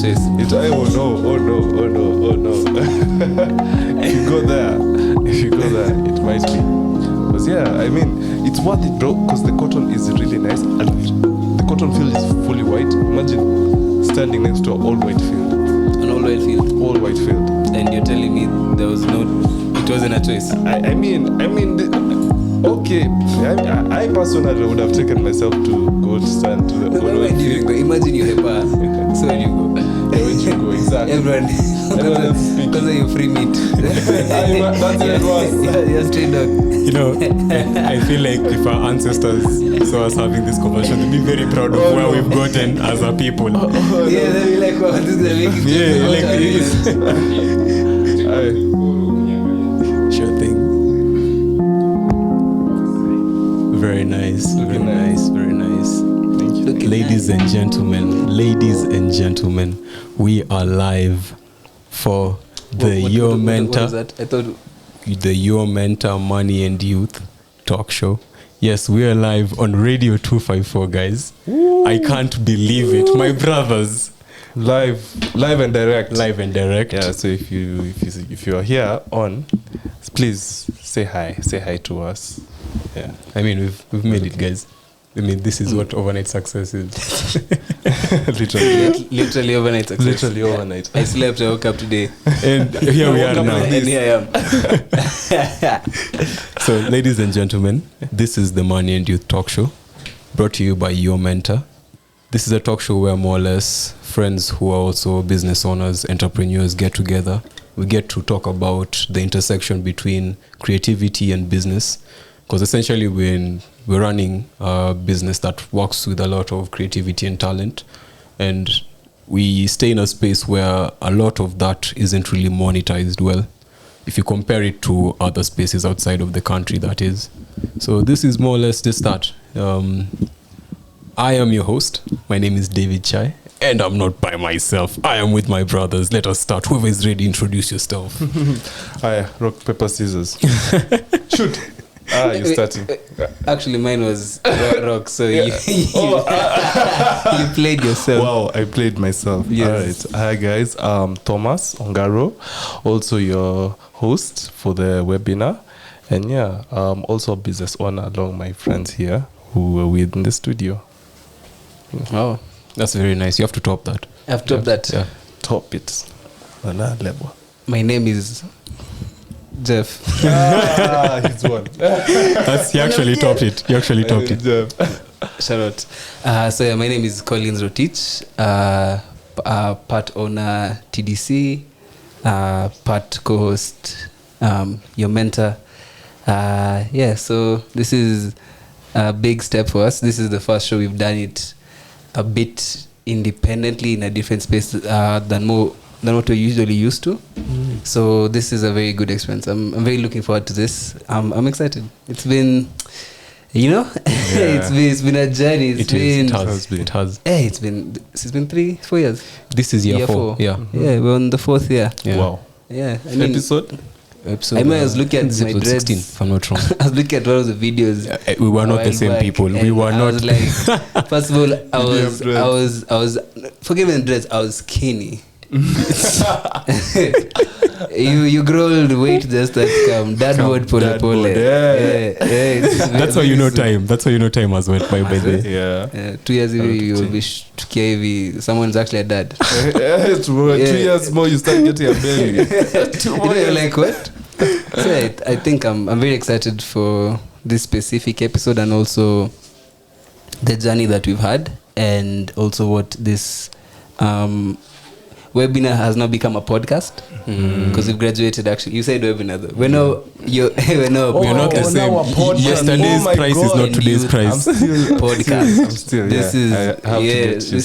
choice. Oh no. If you go there, it might be. Because yeah, I mean, it's worth it, bro. Because the cotton is really nice, and the cotton field is fully white. Imagine standing next to an all white field. An all white field. All white field. And you're telling me it wasn't a choice. I mean, okay. I personally would have taken myself to go to stand to the all white field. Imagine you have so when you go. Yeah, when you go, exactly. Everyone else speaking. Because you free meat. That's it was. You're straight dog. You know, I feel like if our ancestors saw us having this conversation, they'd be very proud of where we've gotten as a people. Yeah, they'll be like, wow, this is the making. Yeah, like sure thing. Very nice. Very nice. Thank you. Ladies and gentlemen, we are live for the Your Mentor. What is that? I thought The Your Mentor Money and Youth talk show. Yes, we are live on Radio 254, guys. Woo. I can't believe it. My brothers. Live and direct. Yeah, so if you are here on, please say hi to us. yeah. I mean, we've made it, guys. I mean, this is what overnight success is. literally overnight success. Literally overnight. I slept, I woke up today. And here we are now. And here I am. So, ladies and gentlemen, this is the Money and Youth talk show, brought to you by Your Mentor. This is a talk show where more or less friends who are also business owners, entrepreneurs get together. We get to talk about the intersection between creativity and business, because essentially we're running a business that works with a lot of creativity and talent, and we stay in a space where a lot of that isn't really monetized well, if you compare it to other spaces outside of the country, that is. So this is more or less just that. I am your host. My name is David Chai, and I'm not by myself. I am with my brothers. Let us start. Whoever is ready, introduce yourself. Hi, rock, paper, scissors. Shoot. You're starting. Actually, mine was rock, so you played yourself. Wow, I played myself. Yes. All right. Hi, guys. Thomas Ongaro, also your host for the webinar. And yeah, also a business owner along my friends here who were within the studio. Oh, that's very nice. You have to top that. I have topped that. Yeah. Top it. On that level. My name is Jeff. He's one. He actually topped it. Shout out. So yeah, my name is Collins Rotich, part owner TDC, part co-host, Your Mentor. So this is a big step for us. This is the first show we've done it a bit independently in a different space than what we're usually used to. So this is a very good experience. I'm very looking forward to this. I'm excited. It's been, it's been a journey. It has. Hey, it's been 3-4 years. This is year 4. Yeah. Yeah, we're on the 4th year. Yeah. Wow. Yeah. Episode. I was looking at my dreads. 16, if I'm not wrong. I was looking at one of the videos. We were not the same people. We were not. I was like, first of all, I was forgiven dreads. I was skinny. you grow old, weight just that come. Dad bod pole. That's why you know time. That's why you know time has went by the way. Yeah. 2 years ago, you'll be tukia. Someone's actually a dad. 2 years more, you start getting a belly. 2 more. You're like, what? So I think I'm very excited for this specific episode, and also the journey that we've had, and also what this webinar has now become a podcast, because we've graduated. Actually, you said webinar though. We're not the same. Yesterday's price is not today's price. Podcast. I'm still. This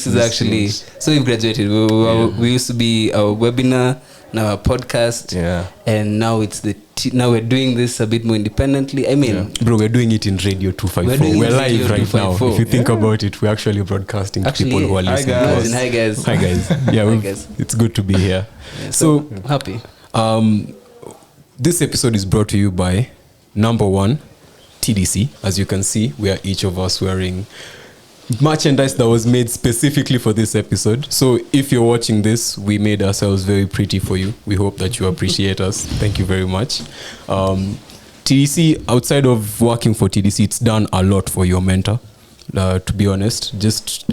is actually. So we've graduated. We used to be a webinar, now a podcast. Yeah. And now it's now we're doing this a bit more independently. I mean, bro, we're doing it in Radio 254. We're live right now. If you think about it, we're actually broadcasting to people who are listening to us. Hi guys. Yeah, hi guys. It's good to be here. Yeah, so I'm happy. This episode is brought to you by number 1, TDC. As you can see, we are each of us wearing merchandise that was made specifically for this episode. So if you're watching this, we made ourselves very pretty for you. We hope that you appreciate us. Thank you very much. TDC, outside of working for TDC, it's done a lot for your mentor, to be honest. Just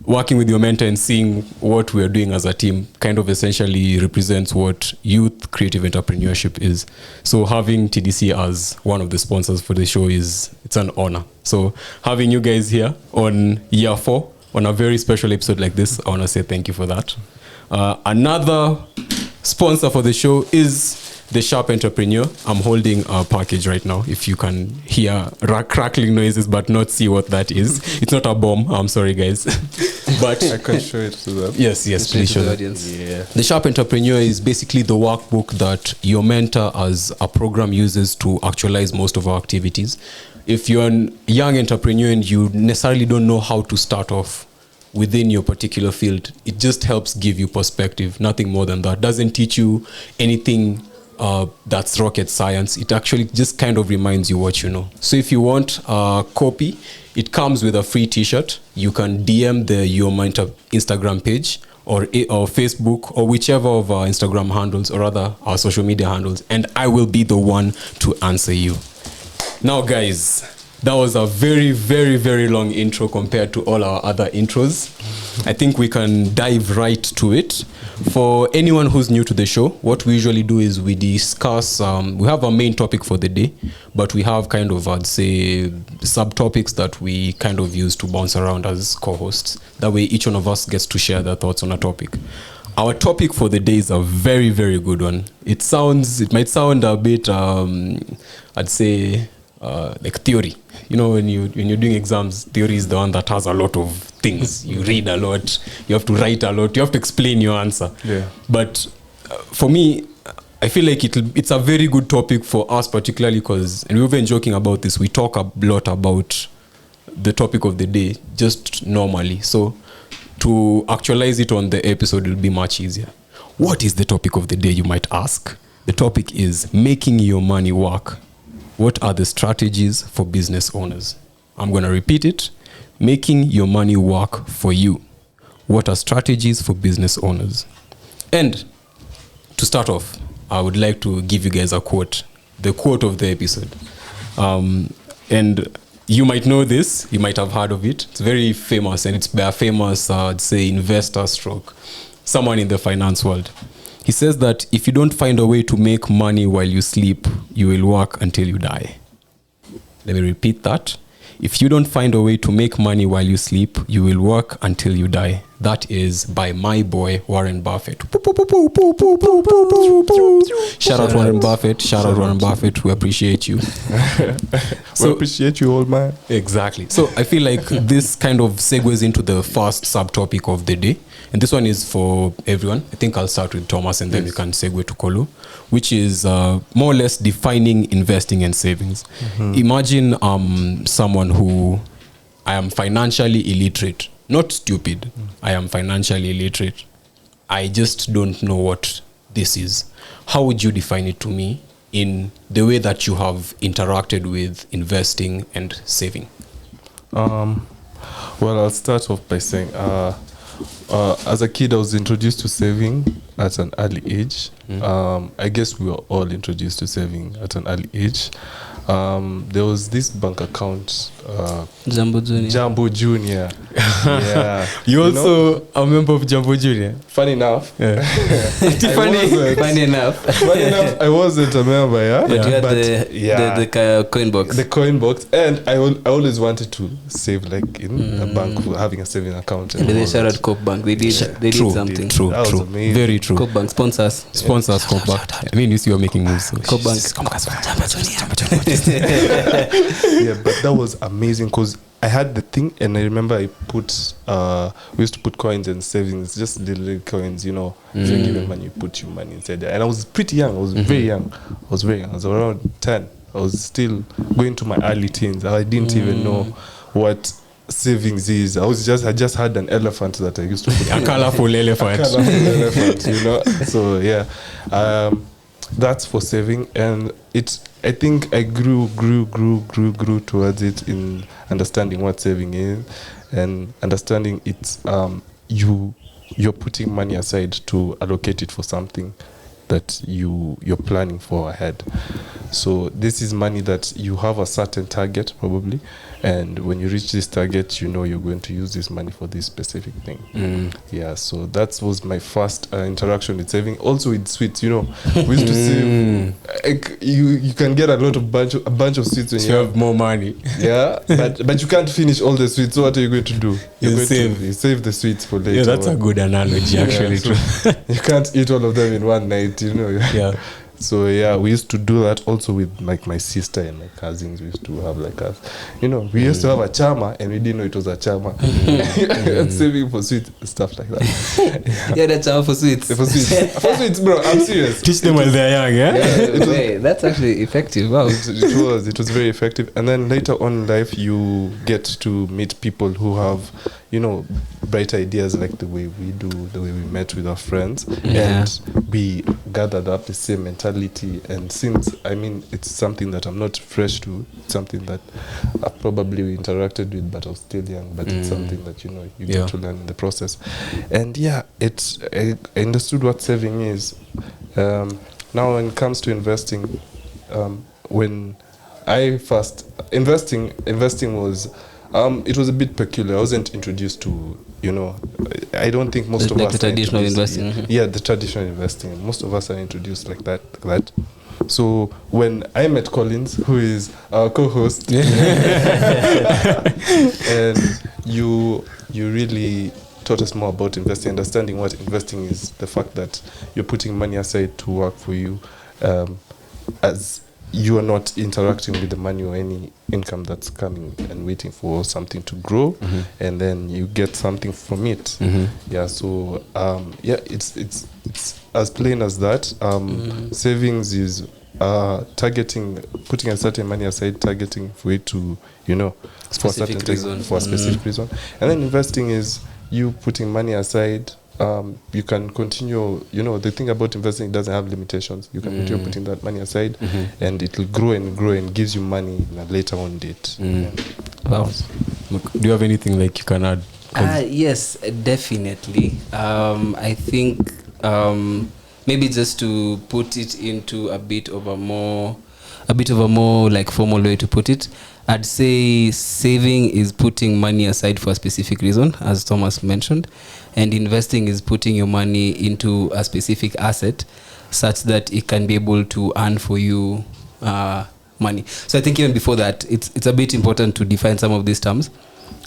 working with your mentor and seeing what we're doing as a team kind of essentially represents what youth creative entrepreneurship is. So having TDC as one of the sponsors for the show it's an honor. So having you guys here on year 4 on a very special episode like this, I want to say thank you for that. Another sponsor for the show is the Sharp Entrepreneur. I'm holding a package right now. If you can hear crackling noises but not see what that is, it's not a bomb. I'm sorry, guys. But I can show it to them. Yes, please show the the audience. Yeah. The Sharp Entrepreneur is basically the workbook that your mentor as a program uses to actualize most of our activities. If you're a young entrepreneur and you necessarily don't know how to start off within your particular field, it just helps give you perspective, nothing more than that. Doesn't teach you anything that's rocket science. It actually just kind of reminds you what you know. So if you want a copy, it comes with a free t-shirt. You can DM the Your Mentor Instagram page or Facebook or whichever of our Instagram handles or rather our social media handles, and I will be the one to answer you. Now guys, that was a very, very, very long intro compared to all our other intros. I think we can dive right to it. For anyone who's new to the show, what we usually do is we discuss, we have a main topic for the day, but we have kind of, I'd say, subtopics that we kind of use to bounce around as co-hosts. That way each one of us gets to share their thoughts on a topic. Our topic for the day is a very, very good one. It might sound a bit, I'd say, like theory. You know, when you're doing exams, theory is the one that has a lot of things. You read a lot, you have to write a lot, you have to explain your answer. Yeah. But for me, I feel like it's a very good topic for us, particularly because, and we've been joking about this, we talk a lot about the topic of the day just normally. So to actualize it on the episode will be much easier. What is the topic of the day, you might ask? The topic is making your money work. What are the strategies for business owners? I'm going to repeat it. Making your money work for you. What are strategies for business owners? And to start off, I would like to give you guys a quote. The quote of the episode. And you might know this. You might have heard of it. It's very famous, and it's by a famous, I'd say, investor stroke. Someone in the finance world. He says that if you don't find a way to make money while you sleep, you will work until you die. Let me repeat that. If you don't find a way to make money while you sleep, you will work until you die. That is by my boy, Warren Buffett. Shout out Warren Buffett. Shout out Warren Buffett. We appreciate you. We appreciate you, old man. Exactly. So I feel like this kind of segues into the first subtopic of the day. And this one is for everyone. I think I'll start with Thomas and then we can segue to Kolo, which is more or less defining investing and savings. Imagine someone who, I am financially illiterate, not stupid. I am financially illiterate. I just don't know what this is. How would you define it to me in the way that you have interacted with investing and saving? Well, I'll start off by saying, as a kid, I was introduced to saving at an early age. I guess we were all introduced to saving at an early age. There was this bank account, Jumbo Junior. Jumbo Junior. Yeah. You also a member of Jumbo Junior? Funny enough. Yeah. Funny enough. I wasn't a member, yeah? But you had yeah. the coin box. The coin box. And I always wanted to save like in a bank, having a saving account. And they shout out Coop Bank. They did something. True. That was amazing. Very true. Coop Bank sponsors. Sponsors Coop Bank. I mean, you see you're making moves. So. Coop Bank. Yeah, but that was amazing because I had the thing, and I remember I put we used to put coins and savings, just little coins, you know. If you give them money, you put your money inside there. And I was pretty young. I was very young. I was around 10. I was still going to my early teens. I didn't even know what savings is. I just had an elephant that I used to put a colorful elephant. You know. So yeah, that's for saving, and I think I grew towards it in understanding what saving is, and understanding it's you're putting money aside to allocate it for something that you're planning for ahead. So this is money that you have a certain target probably, and when you reach this target, you know you're going to use this money for this specific thing. Yeah, so that was my first interaction with saving. Also with sweets, you know, we used to save. Like, you can get a bunch of sweets when you have more money. Yeah, but you can't finish all the sweets. So what are you going to do? You're going to save the sweets for later. Yeah, that's a good analogy actually. So you can't eat all of them in one night, you know. Yeah. So yeah, we used to do that also with like my sister and my cousins. We used to have like a, you know, we used to have a chama and we didn't know it was a chama. Saving for sweets, stuff like that. Yeah, that's chama for sweets. For sweets, bro. I'm serious. Teach them while they're young, yeah. Wait, that's actually effective. Wow. It was very effective. And then later on in life, you get to meet people who have, you know, bright ideas like the way we do, the way we met with our friends, and we gathered up the same mentality. And since, I mean, it's something that I'm not fresh to, it's something that I probably interacted with, but I was still young, but it's something that, you know, you get to learn in the process. And yeah, I understood what saving is. Now when it comes to investing, when I first, investing was, it was a bit peculiar. I wasn't introduced to, you know, I don't think most of us the traditional investing. Yeah, the traditional investing. Most of us are introduced like that. So when I met Collins, who is our co-host, and you really taught us more about investing, understanding what investing is, the fact that you're putting money aside to work for you, as you are not interacting with the money or any income that's coming and waiting for something to grow, and then you get something from it. Yeah, so it's as plain as that. Savings is putting a certain money aside, targeting for it to, you know, for a certain reason, for a specific reason. And then investing is you putting money aside. You can continue, you know, the thing about investing, it doesn't have limitations. You can continue putting that money aside, and it will grow and gives you money in a later on date. Wow. Do you have anything like you can add? Yes, definitely. I think maybe just to put it into a bit of a more like formal way to put it, I'd say saving is putting money aside for a specific reason, as Thomas mentioned, and investing is putting your money into a specific asset such that it can be able to earn for you money. So I think even before that, it's a bit important to define some of these terms.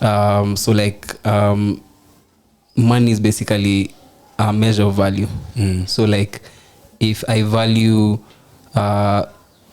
So like money is basically a measure of value. So like if I value a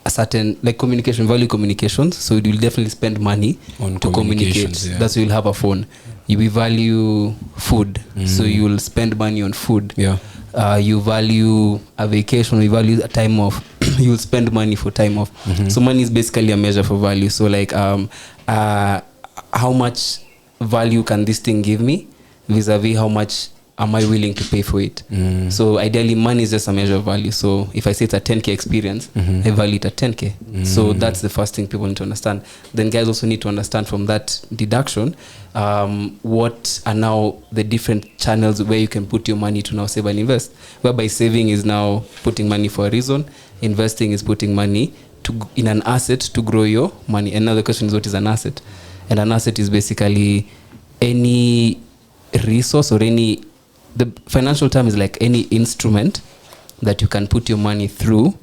certain, like value communications, so you will definitely spend money on to communicate. That's why you'll have a phone. You value food, so you will spend money on food. You value a vacation, you value a time off, you will spend money for time off. So money is basically a measure for value. So like how much value can this thing give me vis-a-vis how much am I willing to pay for it? So ideally, money is just a measure of value. So if I say it's a 10K experience, I value it at 10K. So that's the first thing people need to understand. Then guys also need to understand from that deduction, what are now the different channels where you can put your money to now save and invest. Whereby saving is now putting money for a reason. Investing is putting money in an asset to grow your money. And now the question is, what is an asset? And an asset is basically any resource or the financial term is like any instrument that you can put your money through,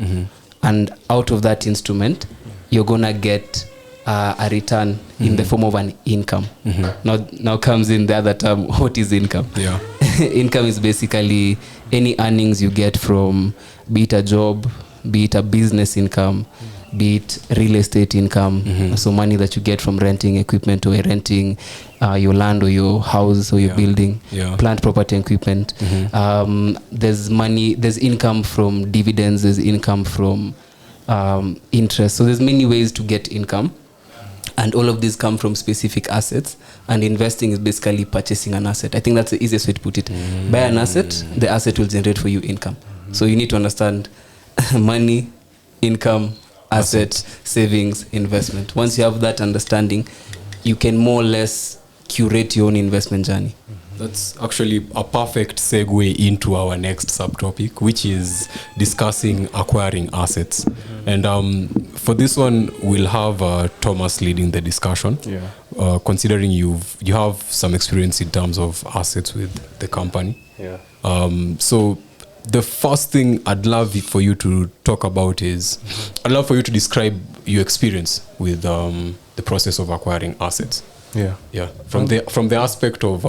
and out of that instrument, you're gonna get a return in the form of an income. Now comes in the other term, what is income? Income is basically any earnings you get from, be it a job, be it a business income, be it real estate income, so money that you get from renting equipment or renting your land or your house or your building, plant, property, equipment. There's income from dividends, there's income from interest. So there's many ways to get income, and all of these come from specific assets, and investing is basically purchasing an asset. I think that's the easiest way to put it. Buy an asset, the asset will generate for you income. So you need to understand money, income, asset, savings, investment. Once you have that understanding, you can more or less curate your own investment journey. That's actually a perfect segue into our next subtopic, which is discussing acquiring assets. And for this one, we'll have Thomas leading the discussion. Yeah. Considering you have some experience in terms of assets with the company. Yeah. So the first thing I'd love for you to talk about is, I'd love for you to describe your experience with the process of acquiring assets. Yeah. From the aspect of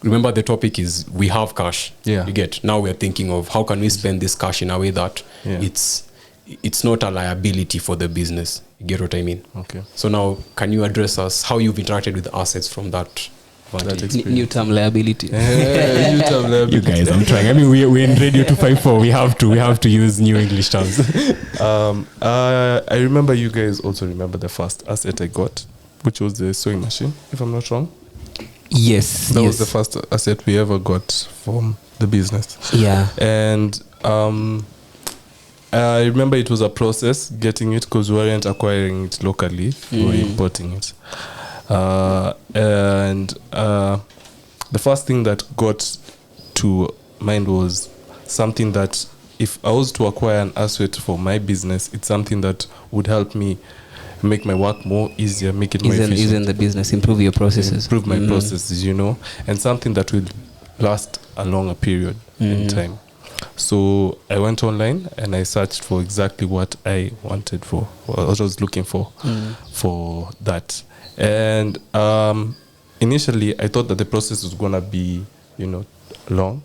remember the topic is we have cash. Yeah. You get, now we're thinking of how can we spend this cash in a way that it's not a liability for the business. You get what I mean? Okay. So now can you address us how you've interacted with assets from that vantage? New term liability. New term liability. You guys, I'm trying. I mean, we're in Radio 254. We have to use new English terms. I remember you guys also remember the first asset I got, which was the sewing machine, if I'm not wrong. Yes. That was the first asset we ever got from the business. Yeah. And I remember it was a process getting it because we weren't acquiring it locally, we were importing it. And the first thing that got to mind was something that if I was to acquire an asset for my business, it's something that would help me make my work more easier, make it more efficient. Ease in the business, improve your processes. Improve my processes, and something that will last a longer period in time. So I went online and I searched for exactly what I wanted for, what I was looking for that. And initially I thought that the process was going to be, long.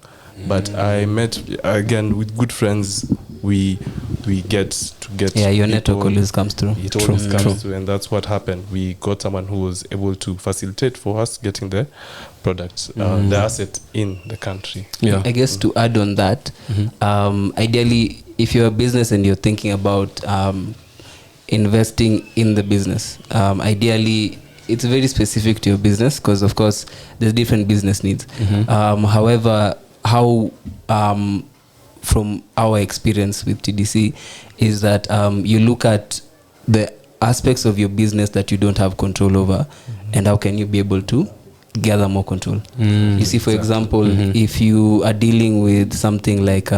But I met, again, with good friends, we get to get... Yeah, your network always comes through. It always comes through, and that's what happened. We got someone who was able to facilitate for us getting the product, the asset in the country. Yeah. I guess to add on that, ideally, if you're a business and you're thinking about investing in the business, ideally, it's very specific to your business because, of course, there's different business needs. However, how from our experience with TDC is that you look at the aspects of your business that you don't have control over, and how can you be able to gather more control. You see, for example, if you are dealing with something like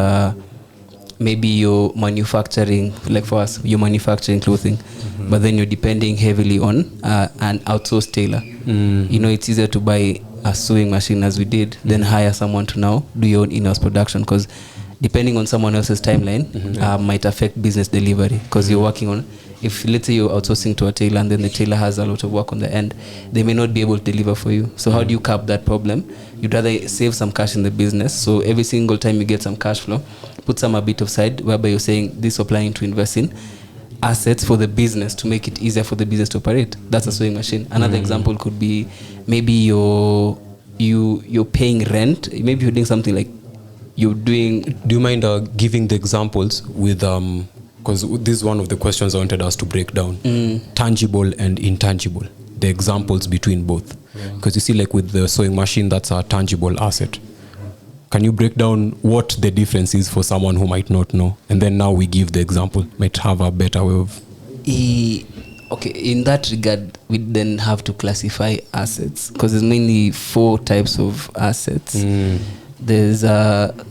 maybe you're manufacturing, like for us, you're manufacturing clothing, but then you're depending heavily on an outsourced tailor. It's easier to buy a sewing machine as we did, then hire someone to now do your own in-house production, because depending on someone else's timeline might affect business delivery, because you're working on, if let's say you're outsourcing to a tailor and then the tailor has a lot of work on the end, they may not be able to deliver for you. So how do you cap that problem? You'd rather save some cash in the business, so every single time you get some cash flow, put some a bit of side, whereby you're saying this, you're planning to invest in assets for the business to make it easier for the business to operate. That's a sewing machine. Another example could be maybe you're paying rent. Maybe you're doing something like you're doing. Do you mind giving the examples with because this is one of the questions I wanted us to break down, tangible and intangible, the examples between both, because you see, like with the sewing machine, that's a tangible asset. Can you break down what the difference is for someone who might not know? And then now we give the example, might have a better way of... Okay, in that regard, we then have to classify assets, because there's mainly 4 types of assets. There's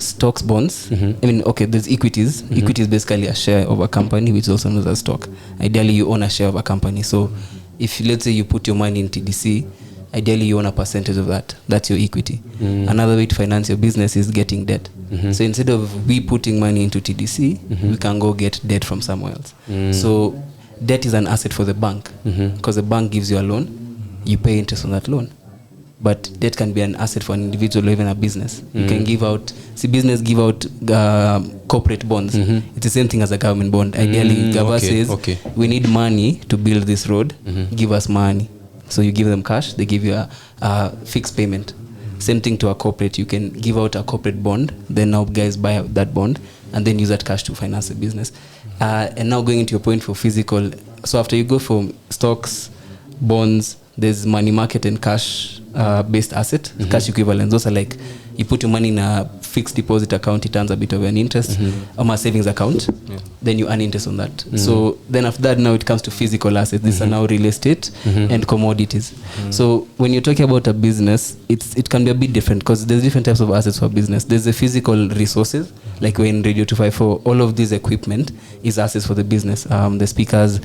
stocks, bonds. There's equities. Equity is basically a share of a company, which is also known as stock. Ideally, you own a share of a company. So if, let's say, you put your money in TDC, ideally you own a percentage of that. That's your equity. Another way to finance your business is getting debt. So instead of we putting money into TDC, we can go get debt from somewhere else. So debt is an asset for the bank, because the bank gives you a loan, you pay interest on that loan. But debt can be an asset for an individual or even a business. You can give out, business give out corporate bonds. It's the same thing as a government bond. Ideally, government says, we need money to build this road, give us money. So you give them cash, they give you a fixed payment. Same thing to a corporate. You can give out a corporate bond, then now guys buy that bond and then use that cash to finance the business. And now going into your point for physical, so after you go from stocks, bonds, there's money market and cash based asset, cash equivalents. Those are like you put your money in a fixed deposit account, it earns a bit of an interest, or a savings account. then you earn interest on that. So then after that, now it comes to physical assets. These are now real estate and commodities. So when you're talking about a business, it can be a bit different because there's different types of assets for business. There's the physical resources, like when Radio 254, all of this equipment is assets for the business. The speakers,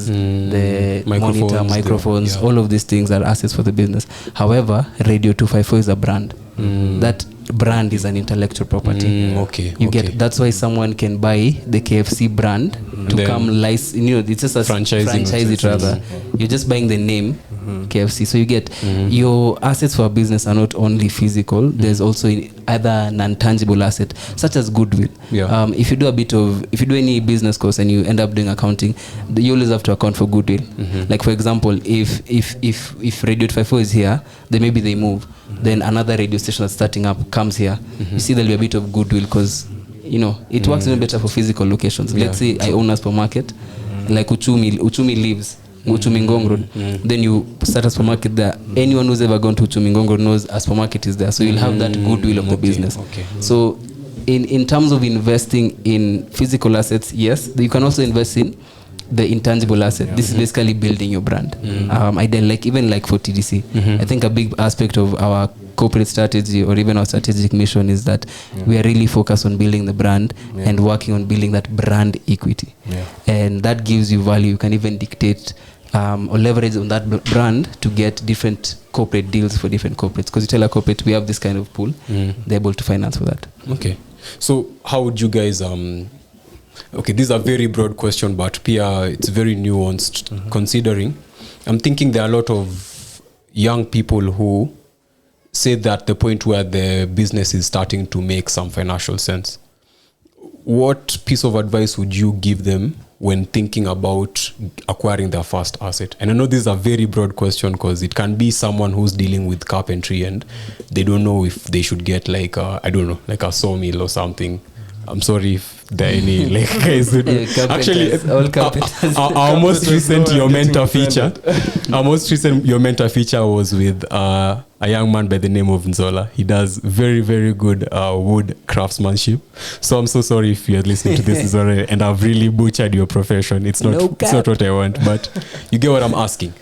the monitor, microphones, all of these things are assets for the business. However, Radio 254 is a brand. That brand is an intellectual property. Get that's why someone can buy the KFC brand to then come license. It's just a franchise it rather. You're just buying the name KFC. So you get your assets for a business are not only physical. There's also other non-tangible asset such as goodwill. If you do any business course and you end up doing accounting, you always have to account for goodwill. Like for example, if Radio 254 is here, then maybe they move. Then another radio station that's starting up comes here. You see there'll be a bit of goodwill because it works even better for physical locations. Let's say I own a supermarket, like Uchumi lives Uchumi Ngong Road. Then you start a supermarket there. Anyone who's ever gone to Uchumi Ngong Road knows a supermarket is there. So you'll have that goodwill of the business. So in terms of investing in physical assets, yes, you can also invest in the intangible asset. This is basically building your brand. Even for TDC, I think a big aspect of our corporate strategy or even our strategic mission is that we are really focused on building the brand and working on building that brand equity. And that gives you value. You can even dictate or leverage on that brand to get different corporate deals for different corporates. Because you tell a corporate, we have this kind of pool, they're able to finance for that. Okay. So how would you guys... Okay, this is a very broad question, but Pia, it's very nuanced. Considering, I'm thinking there are a lot of young people who say that the point where the business is starting to make some financial sense. What piece of advice would you give them when thinking about acquiring their first asset? And I know this is a very broad question because it can be someone who's dealing with carpentry and they don't know if they should get like a sawmill or something. I'm sorry if there are any guys who do. Actually, our most recent your mentor feature was with a young man by the name of Nzola. He does very, very good wood craftsmanship. So I'm so sorry if you're listening to this Nzola and I've really butchered your profession. It's not what I want, but you get what I'm asking.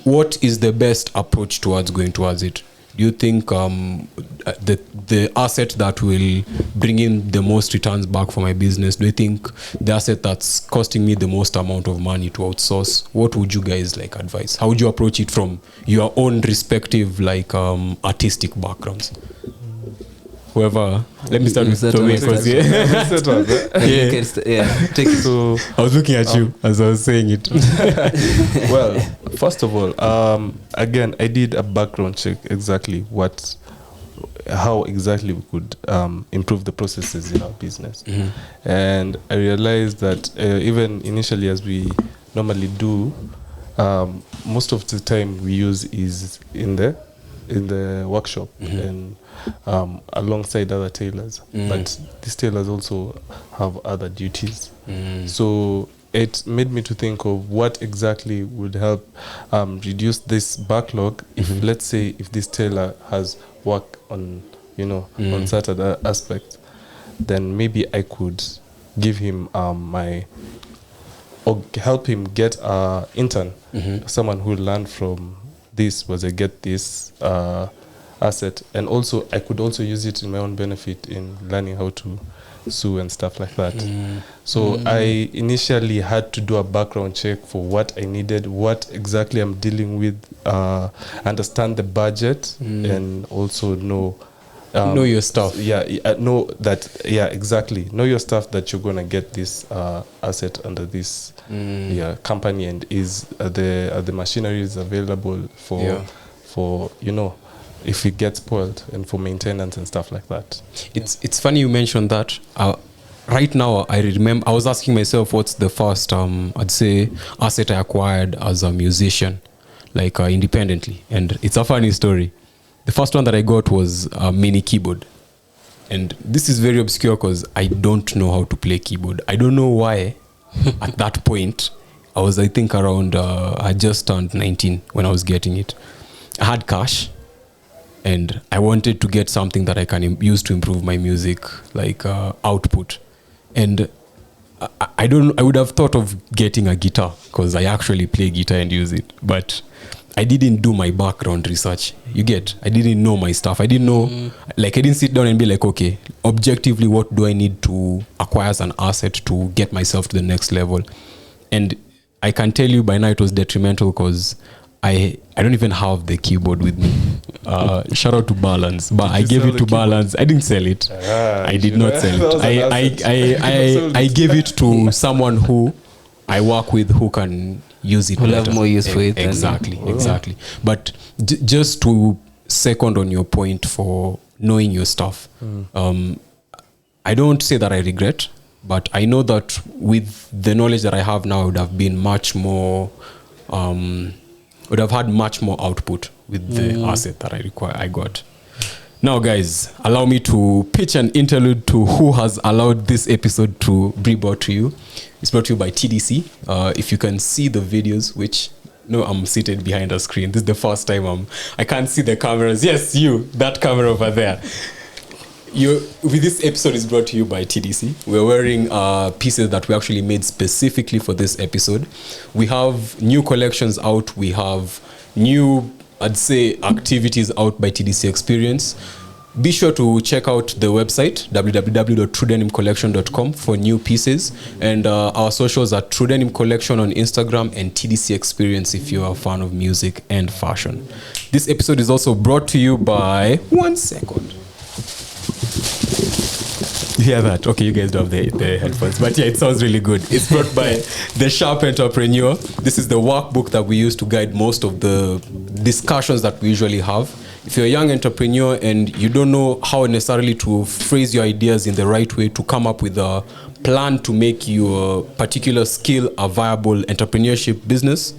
What is the best approach towards going towards it? Do you think the asset that will bring in the most returns back for my business? Do you think the asset that's costing me the most amount of money to outsource? What would you guys advise? How would you approach it from your own respective artistic backgrounds? Whoever, let me start with Tommy because take it. So I was looking at you as I was saying it. Well, first of all, again, I did a background check exactly how exactly we could improve the processes in our business, and I realized that even initially, as we normally do, most of the time we use is in the workshop and alongside other tailors, but these tailors also have other duties. So it made me to think of what exactly would help reduce this backlog. If let's say if this tailor has work on on certain aspects, then maybe I could give him or help him get an intern, someone who learned from this, was I get this asset, and also I could also use it in my own benefit in learning how to sew and stuff like that. So I initially had to do a background check for what I needed, what exactly I'm dealing with, understand the budget, and also know your stuff. Know that exactly. Know your stuff, that you're gonna get this asset under this company, and is the machinery is available for if it gets spoiled, and for maintenance and stuff like that. It's funny you mentioned that. Right now, I remember I was asking myself, what's the first I'd say asset I acquired as a musician, independently, and it's a funny story. The first one that I got was a mini keyboard. And this is very obscure because I don't know how to play keyboard. I don't know why at that point. I think around, I just turned 19 when I was getting it. I had cash and I wanted to get something that I can use to improve my music, output. And I would have thought of getting a guitar because I actually play guitar and use it, but I didn't do my background research. You get? I didn't know my stuff. I didn't know, like, I didn't sit down and be like, okay, objectively, what do I need to acquire as an asset to get myself to the next level? And I can tell you by now it was detrimental because I don't even have the keyboard with me. Shout out to Balance, but I gave it to Balance. I didn't sell it. I did not sell it. I gave it to someone who I work with who can use it. Who'll have more use for it. Exactly. But just to second on your point for knowing your stuff, I don't say that I regret, but I know that with the knowledge that I have now, I would have been much more, would have had much more output with the asset that I got. Now, guys, allow me to pitch an interlude to who has allowed this episode to be brought to you. It's brought to you by TDC. If you can see the videos, which, no, I'm seated behind a screen. This is the first time I can't see the cameras. Yes, that camera over there. With this episode is brought to you by TDC. We're wearing pieces that we actually made specifically for this episode. We have new collections out. We have new, I'd say, activities out by TDC Experience. Be sure to check out the website, www.truedenimcollection.com, for new pieces. And our socials are True Denim Collection on Instagram and TDC Experience if you're a fan of music and fashion. This episode is also brought to you by... One second. You hear that? Okay, you guys don't have the headphones. But yeah, it sounds really good. It's brought by The Sharp Entrepreneur. This is the workbook that we use to guide most of the discussions that we usually have. If you're a young entrepreneur and you don't know how necessarily to phrase your ideas in the right way to come up with a plan to make your particular skill a viable entrepreneurship business,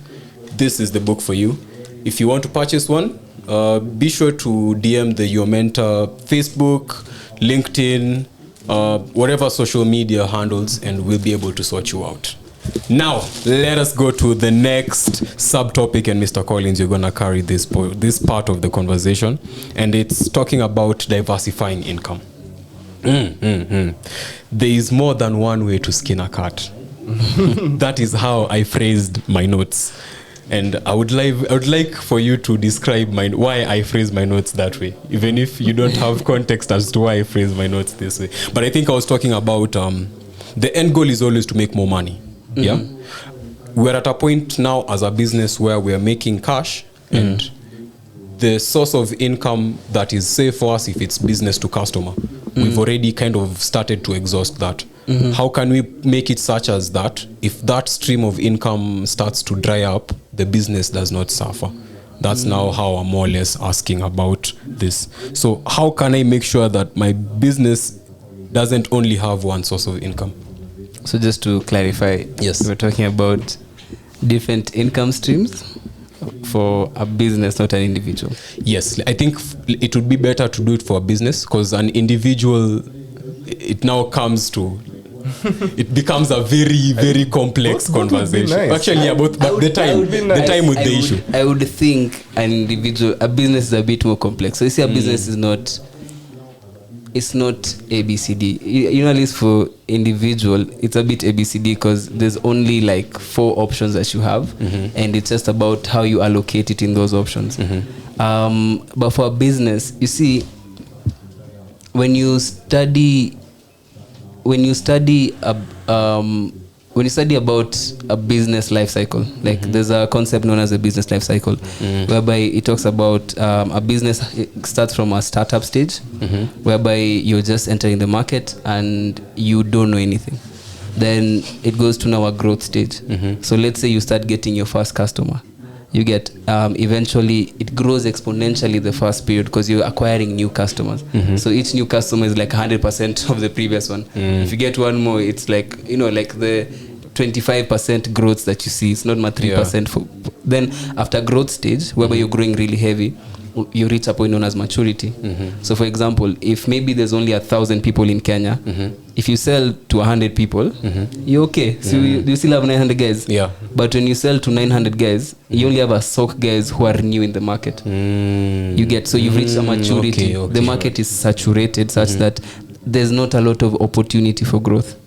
this is the book for you. If you want to purchase one, be sure to DM the Your Mentor Facebook, LinkedIn, whatever social media handles, and we'll be able to sort you out. Now, let us go to the next subtopic, and Mr. Collins, you're going to carry this part of the conversation, and it's talking about diversifying income. There is more than one way to skin a cat. That is how I phrased my notes. And I would like for you to describe why I phrase my notes that way, even if you don't have context as to why I phrase my notes this way. But I think I was talking about the end goal is always to make more money. Yeah, we're at a point now as a business where we're making cash, and the source of income that is safe for us, if it's business to customer, we've already kind of started to exhaust that. How can we make it such as that if that stream of income starts to dry up, the business does not suffer? That's now how I'm more or less asking about this. So how can I make sure that my business doesn't only have one source of income? So just to clarify, yes, we're talking about different income streams for a business, not an individual. Yes, I think it would be better to do it for a business, because an individual, it now comes to... it becomes a very, very complex conversation. Nice. Actually, about the time with the issue. I would think a business is a bit more complex. So you see, a business is not... It's not ABCD. You know, at least for individual, it's a bit ABCD because there's only like 4 options that you have, and it's just about how you allocate it in those options. But for a business, you see, when you study about a business life cycle, like there's a concept known as a business life cycle, whereby it talks about a business. It starts from a startup stage, whereby you're just entering the market and you don't know anything. Then it goes to now a growth stage. So let's say you start getting your first customer. You get eventually it grows exponentially the first period because you're acquiring new customers. So each new customer is like 100% of the previous one. If you get one more, it's like, you know, like the 25% growth that you see. It's not my 3%. Then after growth stage, whereby you're growing really heavy, you reach a point known as maturity. So for example, if maybe there's only 1,000 people in Kenya, if you sell to 100 people, you're okay. So you still have 900 guys. Yeah. But when you sell to 900 guys, you only have a sock guys who are new in the market. You get, so you've reached a maturity. The market is saturated such that there's not a lot of opportunity for growth.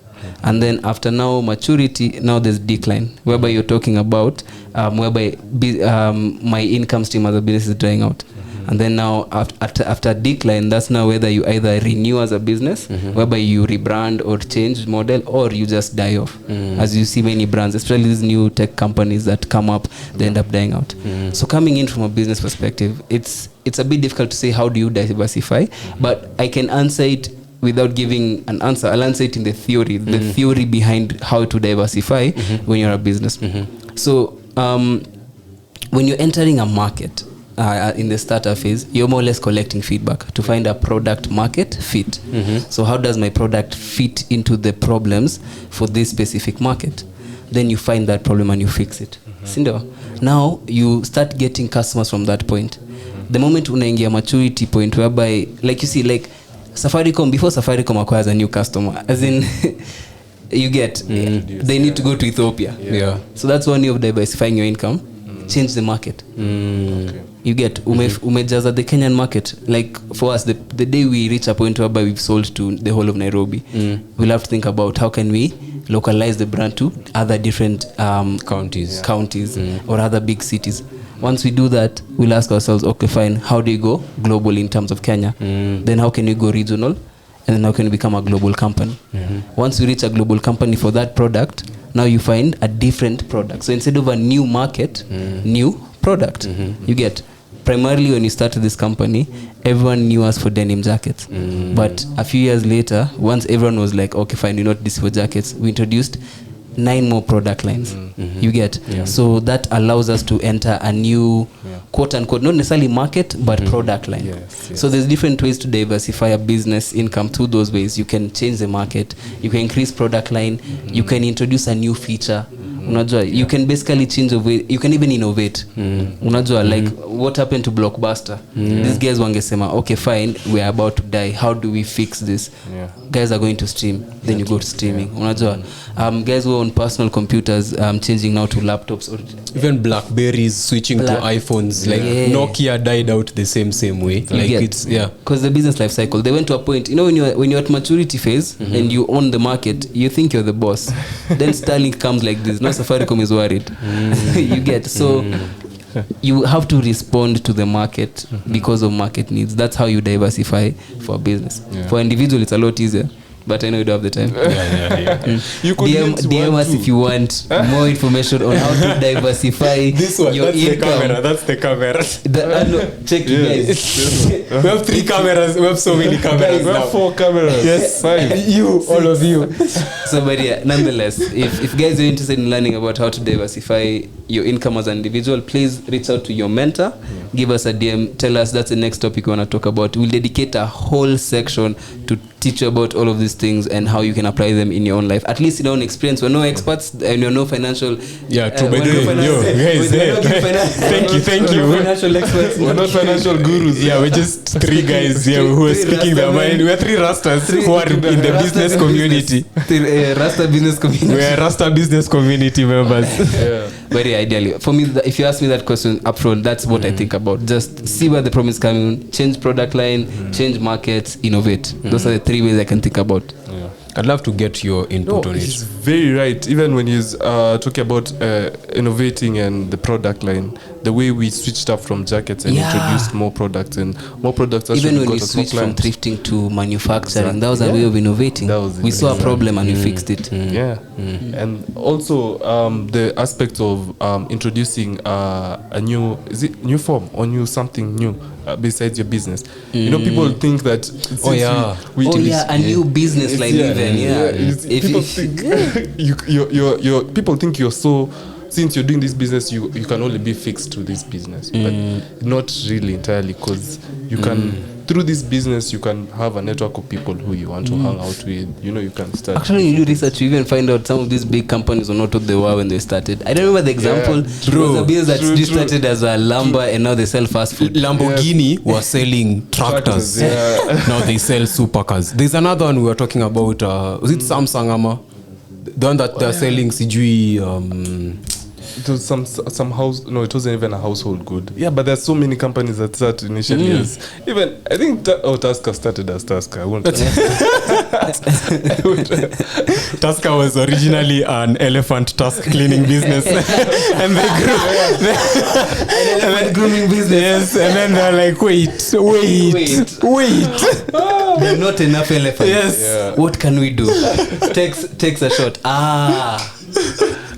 And then after now maturity, now there's decline, whereby you're talking about whereby my income stream as a business is drying out. And then now after decline, that's now whether you either renew as a business, whereby you rebrand or change model, or you just die off. As you see many brands, especially these new tech companies that come up, they end up dying out. So coming in from a business perspective, it's a bit difficult to say how do you diversify, but I can answer it without giving an answer. I'll answer it in the theory, the theory behind how to diversify when you're a business. So when you're entering a market, in the starter phase, you're more or less collecting feedback to find a product market fit. So how does my product fit into the problems for this specific market? Then you find that problem and you fix it. Sindo? Now you start getting customers from that point. The moment unaingia maturity point whereby, like you see, like Safaricom, before Safaricom acquires a new customer, as in you get, they need to go to Ethiopia. So that's one way of diversifying your income. Change the market. You get umejaza the Kenyan market. Like for us, the day we reach a point whereby we've sold to the whole of Nairobi, we'll have to think about how can we localize the brand to other different counties or other big cities. Once we do that, we'll ask ourselves, okay, fine, how do you go global in terms of Kenya? Then how can you go regional? And then how can you become a global company? Once you reach a global company for that product, now you find a different product. So instead of a new market, new product. You get, primarily when you started this company, everyone knew us for denim jackets. But a few years later, once everyone was like, okay, fine, you're not this for jackets, we introduced 9 more product lines. You get, so that allows us to enter a new quote unquote, not necessarily market, but product line. So there's different ways to diversify a business income through those ways. You can change the market, you can increase product line, you can introduce a new feature. Unajua, you can basically change the way, you can even innovate. Unajua, like what happened to Blockbuster? These guys wangesema, okay, fine, we are about to die, how do we fix this? Guys are going to stream, then you go to streaming. Unajua, guys who on personal computers, changing now to laptops, or even Blackberries switching to iPhones. Like Nokia died out the same way. Like it's because the business life cycle, they went to a point, you know, when you're at maturity phase and you own the market, you think you're the boss. Then Starlink comes like this. No, Safaricom is worried. You get, so you have to respond to the market because of market needs. That's how you diversify for a business. For individual, it's a lot easier. But I know you don't have the time. You could DM us if you want more information on how to diversify this one, your that's income. That's the camera. Check you guys. We have 3 cameras. We have so many cameras. We have 4 cameras. Yes, 5. You, all of you. So, but yeah, nonetheless, if guys are interested in learning about how to diversify your income as an individual, please reach out to your mentor. Give us a DM. Tell us that's the next topic we want to talk about. We'll dedicate a whole section to teach you about all of these things and how you can apply them in your own life. At least in your own experience. We're no experts and you're no financial. Yeah, true. By the way, thank you. We're financial experts. We're not financial gurus. Yeah, we're just 3 guys here who are speaking their mind. We're 3 Rastas who are in the business community. Rasta business community. We're Rasta business community members. Very ideally. For me, if you ask me that question upfront, that's what I think about. Just see where the problem is coming, change product line, change markets, innovate. Those are the 3 ways I can think about. I'd love to get your input on it. He's very right. Even when he's talking about innovating and the product line, the way we switched up from jackets and introduced more products even when we switched from thrifting to manufacturing, that was a way of innovating. We saw a problem and we fixed it. And also the aspect of introducing a new form or something new besides your business. You know, people think that a new business line even. People think people think you're so, since you're doing this business, you can only be fixed to this business, but not really entirely, because you can through this business you can have a network of people who you want to hang out with. You know, you can start. Actually, you do research, you even find out some of these big companies are not what they were when they started. I don't remember the example. It was a business that started as a lumber and now they sell fast food. Lamborghini were selling tractors. Now they sell supercars. There's another one we were talking about. Was it Samsung Ama? The one that they're selling CG. it was some house. No, it wasn't even a household good. Yeah, but there's so many companies that start initially as even. I think Tusker started as Tusker. I won't. Tusker was originally an elephant tusk cleaning business, and they grew An elephant grooming business. Yes, and then they're like, wait. There are not enough elephants. Yes. Yeah. What can we do? Takes a shot.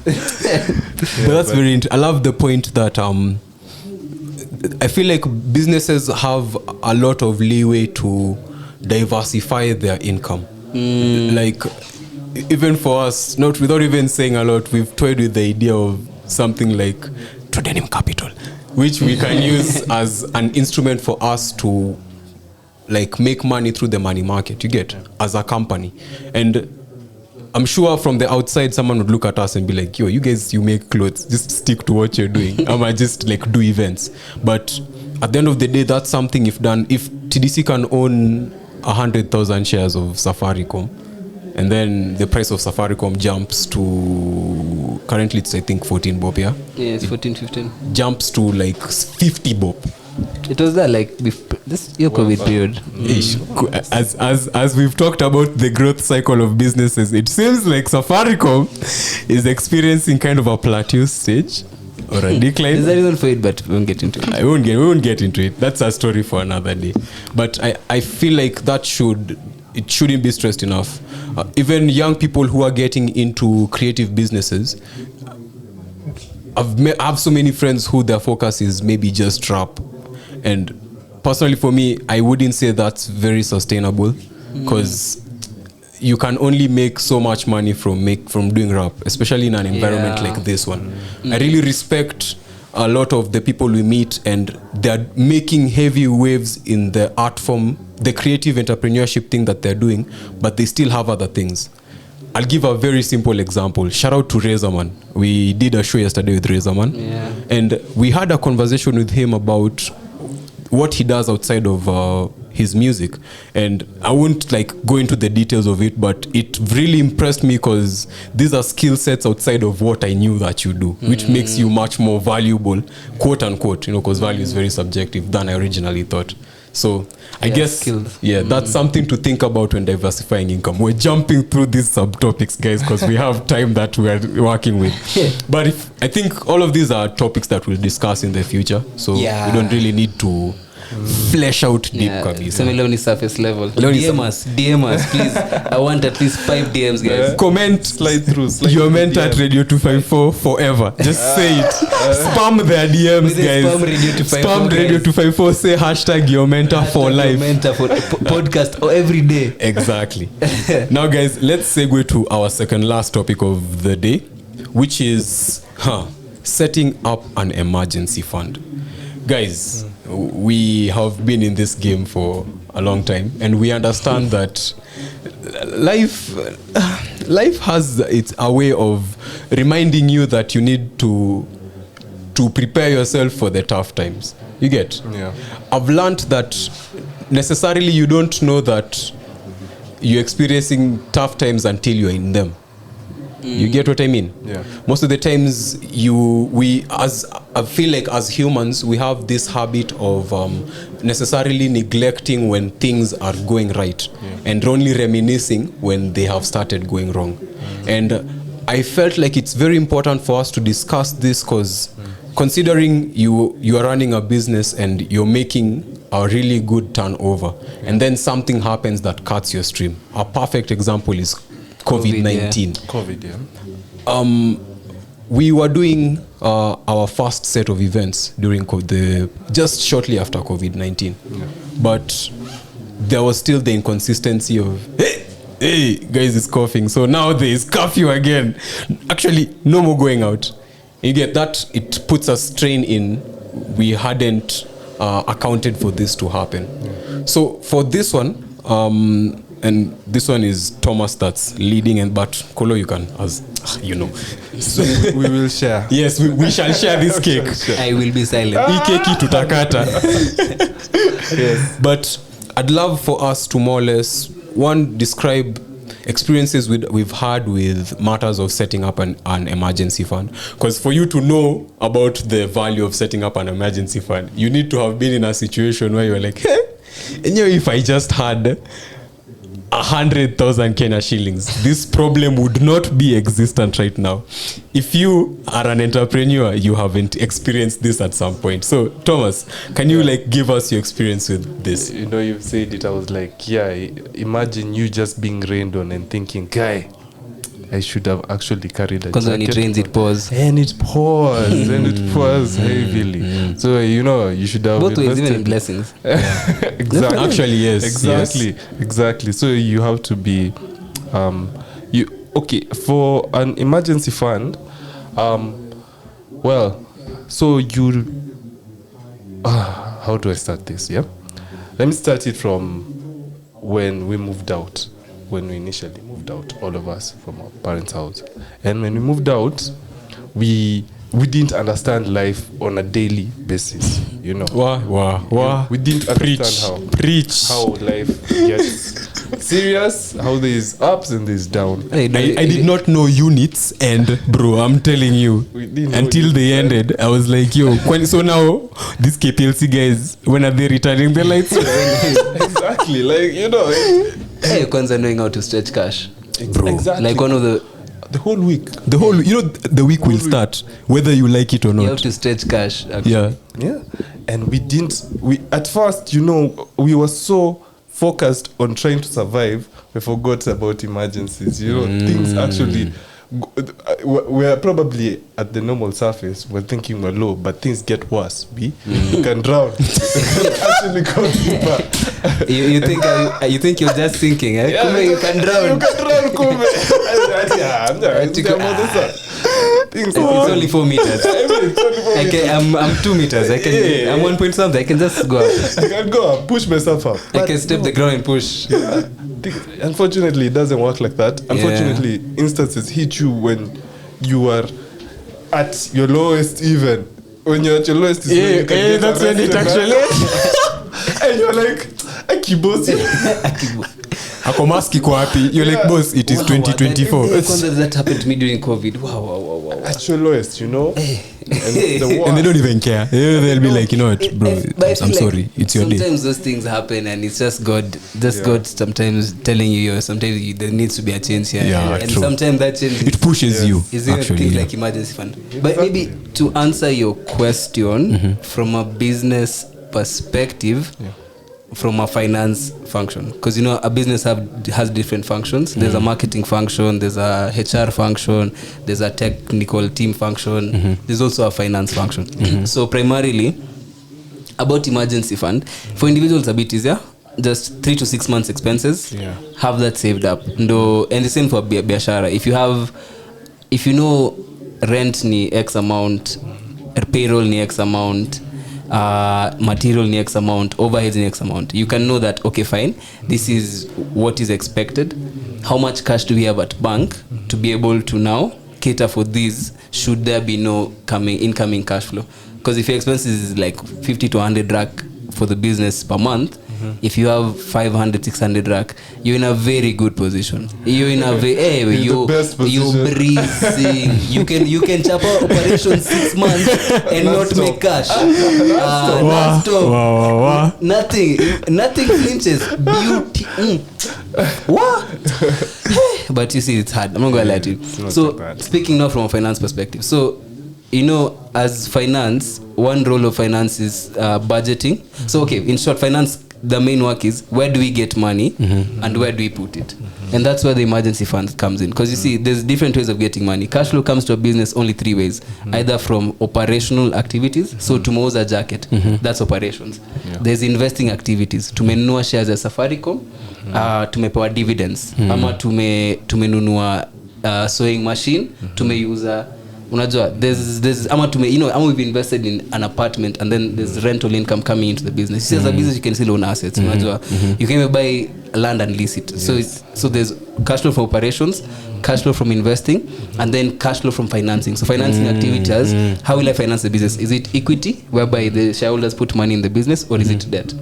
But that's very I love the point that I feel like businesses have a lot of leeway to diversify their income. Like even for us, not without even saying a lot, we've toyed with the idea of something like denim capital, which we can use as an instrument for us to like make money through the money market, you get, as a company. And I'm sure from the outside someone would look at us and be like, yo, you guys, you make clothes, just stick to what you're doing. I might just like do events. But at the end of the day, that's something if TDC can own 100,000 shares of Safaricom, and then the price of Safaricom jumps to, currently it's I think 14 bob, yeah? Yeah, it's 14, 15. Jumps to like 50 bob. It was that like this year COVID period. As we've talked about the growth cycle of businesses, it seems like Safaricom is experiencing kind of a plateau stage or a decline. There's a reason for it, but we won't get into it. We won't get into it. That's a story for another day. But I feel like it shouldn't be stressed enough. Even young people who are getting into creative businesses, I have so many friends who their focus is maybe just rap. And personally for me, I wouldn't say that's very sustainable, because you can only make so much money from doing rap, especially in an environment like this one. I really respect a lot of the people we meet, and they're making heavy waves in the art form, the creative entrepreneurship thing that they're doing, but they still have other things. I'll give a very simple example. Shout out to Razorman. We did a show yesterday with Razorman, and we had a conversation with him about what he does outside of his music, and I won't like go into the details of it, but it really impressed me because these are skill sets outside of what I knew that you do, which makes you much more valuable, quote unquote, because value is very subjective, than I originally thought. So I guess skills. That's something to think about when diversifying income. We're jumping through these subtopics, guys, because we have time that we're working with. But I think all of these are topics that we'll discuss in the future, so we don't really need to flesh out deep. Semi only surface level. DM us, please. I want at least 5 DMs, guys. Comment, slide through. You're meant at Radio 254 forever. Just say it. Spam their DMs, guys. Spam Radio 254. Say hashtag your mentor for life. Mentor for podcast or every day. Exactly. Now, guys, let's segue to our second last topic of the day, which is setting up an emergency fund. Guys, we have been in this game for a long time, and we understand that life has a way of reminding you that you need to prepare yourself for the tough times. You get? Yeah. I've learned that necessarily you don't know that you're experiencing tough times until you're in them. You get what I mean? Yeah. Most of the times I feel like as humans, we have this habit of necessarily neglecting when things are going right, and only reminiscing when they have started going wrong. And I felt like it's very important for us to discuss this, because considering you are running a business and you're making a really good turnover, and then something happens that cuts your stream. A perfect example is COVID-19. We were doing our first set of events during just shortly after COVID-19, but there was still the inconsistency of hey guys, it's coughing, so now there is curfew again. Actually, no more going out. You get that? It puts a strain in. We hadn't accounted for this to happen. So for this one, and this one is Thomas that's leading, but Kolo, you can, as you know. So we will share. Yes, we shall share this cake. I will be silent. Keki tutakata. Yes. But I'd love for us to more or less, one, describe experiences we've had with matters of setting up an emergency fund. Because for you to know about the value of setting up an emergency fund, you need to have been in a situation where you're like, hey, and you know, if I just had 100,000 Kenya shillings, this problem would not be existent right now. If you are an entrepreneur, you haven't experienced this at some point. So Thomas, can you like give us your experience with this? You know, you've said it. I was like, yeah, imagine you just being rained on and thinking, guy, I should have actually carried a because when it rains it pours and it pours and it pours heavily. So you know, you should have both ways, invested. even in blessings. Exactly. Actually, yes. Exactly. So you have to be for an emergency fund. Well, so you how do I start this? Yeah, let me start it from when we moved out. When we initially moved out, all of us from our parents' house, and when we moved out, we didn't understand life on a daily basis. You know, Wow. we didn't understand how life gets serious, how there's ups and there's down. I did not know units, and bro, I'm telling you, until they ended, I was like, yo, so now these KPLC guys, when are they returning the lights? Exactly, like, you know. Hey, kwanza knowing how to stretch cash, bro. Exactly. like one of the whole week. The week will start whether you like it or you have not. to stretch cash. Actually. Yeah. And we at first, you know, we were so focused on trying to survive, we forgot about emergencies. You know, things actually we're probably at the normal surface, we're thinking we're low, but things get worse. You can drown. You can actually go deeper. You think you're just thinking, eh? Yeah, Kume, you can drown. You can drown, Kume. It's only 4 meters. I'm 2 meters. I'm 1 point something. I can just go up. I can go up, push myself up. I can step the ground and push. Unfortunately, it doesn't work like that. Unfortunately, instances hit you when you are at your lowest. Even when you're at your lowest, is when you can get that's when it actually. And you're like, Akibosi. Ako mask iko wapi? You're like, boss, it is 2024. That happened to me during COVID. Wow. At your lowest, you know. And they don't even care. They'll be like, you know what, bro, I'm sorry, it's your day. Sometimes those things happen and it's just God sometimes telling you, sometimes there needs to be a change here. Yeah, and true. Sometimes that change It pushes you, is even actually. things like emergency fund. But maybe to answer your question from a business perspective, from a finance function, because you know a business has different functions. There's a marketing function, there's a HR function, there's a technical team function, there's also a finance function. So primarily about emergency fund, for individuals a bit easier, just 3 to 6 months expenses, have that saved up. And the same for biashara. If you know rent ni X amount, payroll ni X amount, material ni X amount, overheads ni X amount, you can know that, okay, fine, this is what is expected. How much cash do we have at bank to be able to now cater for this should there be no incoming cash flow? Because if your expenses is like 50 to 100 rakh for the business per month, if you have 500 600 rakh, you're in a very good position. You're in a you're breathing. you can chop out operation 6 months and not make cash. Nothing flinches. Beauty. What? But you see, it's hard. I'm not gonna lie to you. So speaking now from a finance perspective, so you know, as finance, one role of finance is budgeting. So okay, in short, finance, the main work is where do we get money and where do we put it? And that's where the emergency fund comes in. Because you see, there's different ways of getting money. Cash flow comes to a business only 3 ways. Either from operational activities, so tumeuza jacket, that's operations. There's investing activities. Tumenunua shares ya Safaricom, tumepewa dividends. Ama tumenunua sewing machine, tumeuza unajua there's ama we've invested in an apartment and then there's rental income coming into the business. See, as a business you can still own assets. Unajua you can even buy land and lease it. So there's cash flow from operations, cash flow from investing, and then cash flow from financing. So financing activities, how will I finance the business? Is it equity whereby the shareholders put money in the business, or is it debt?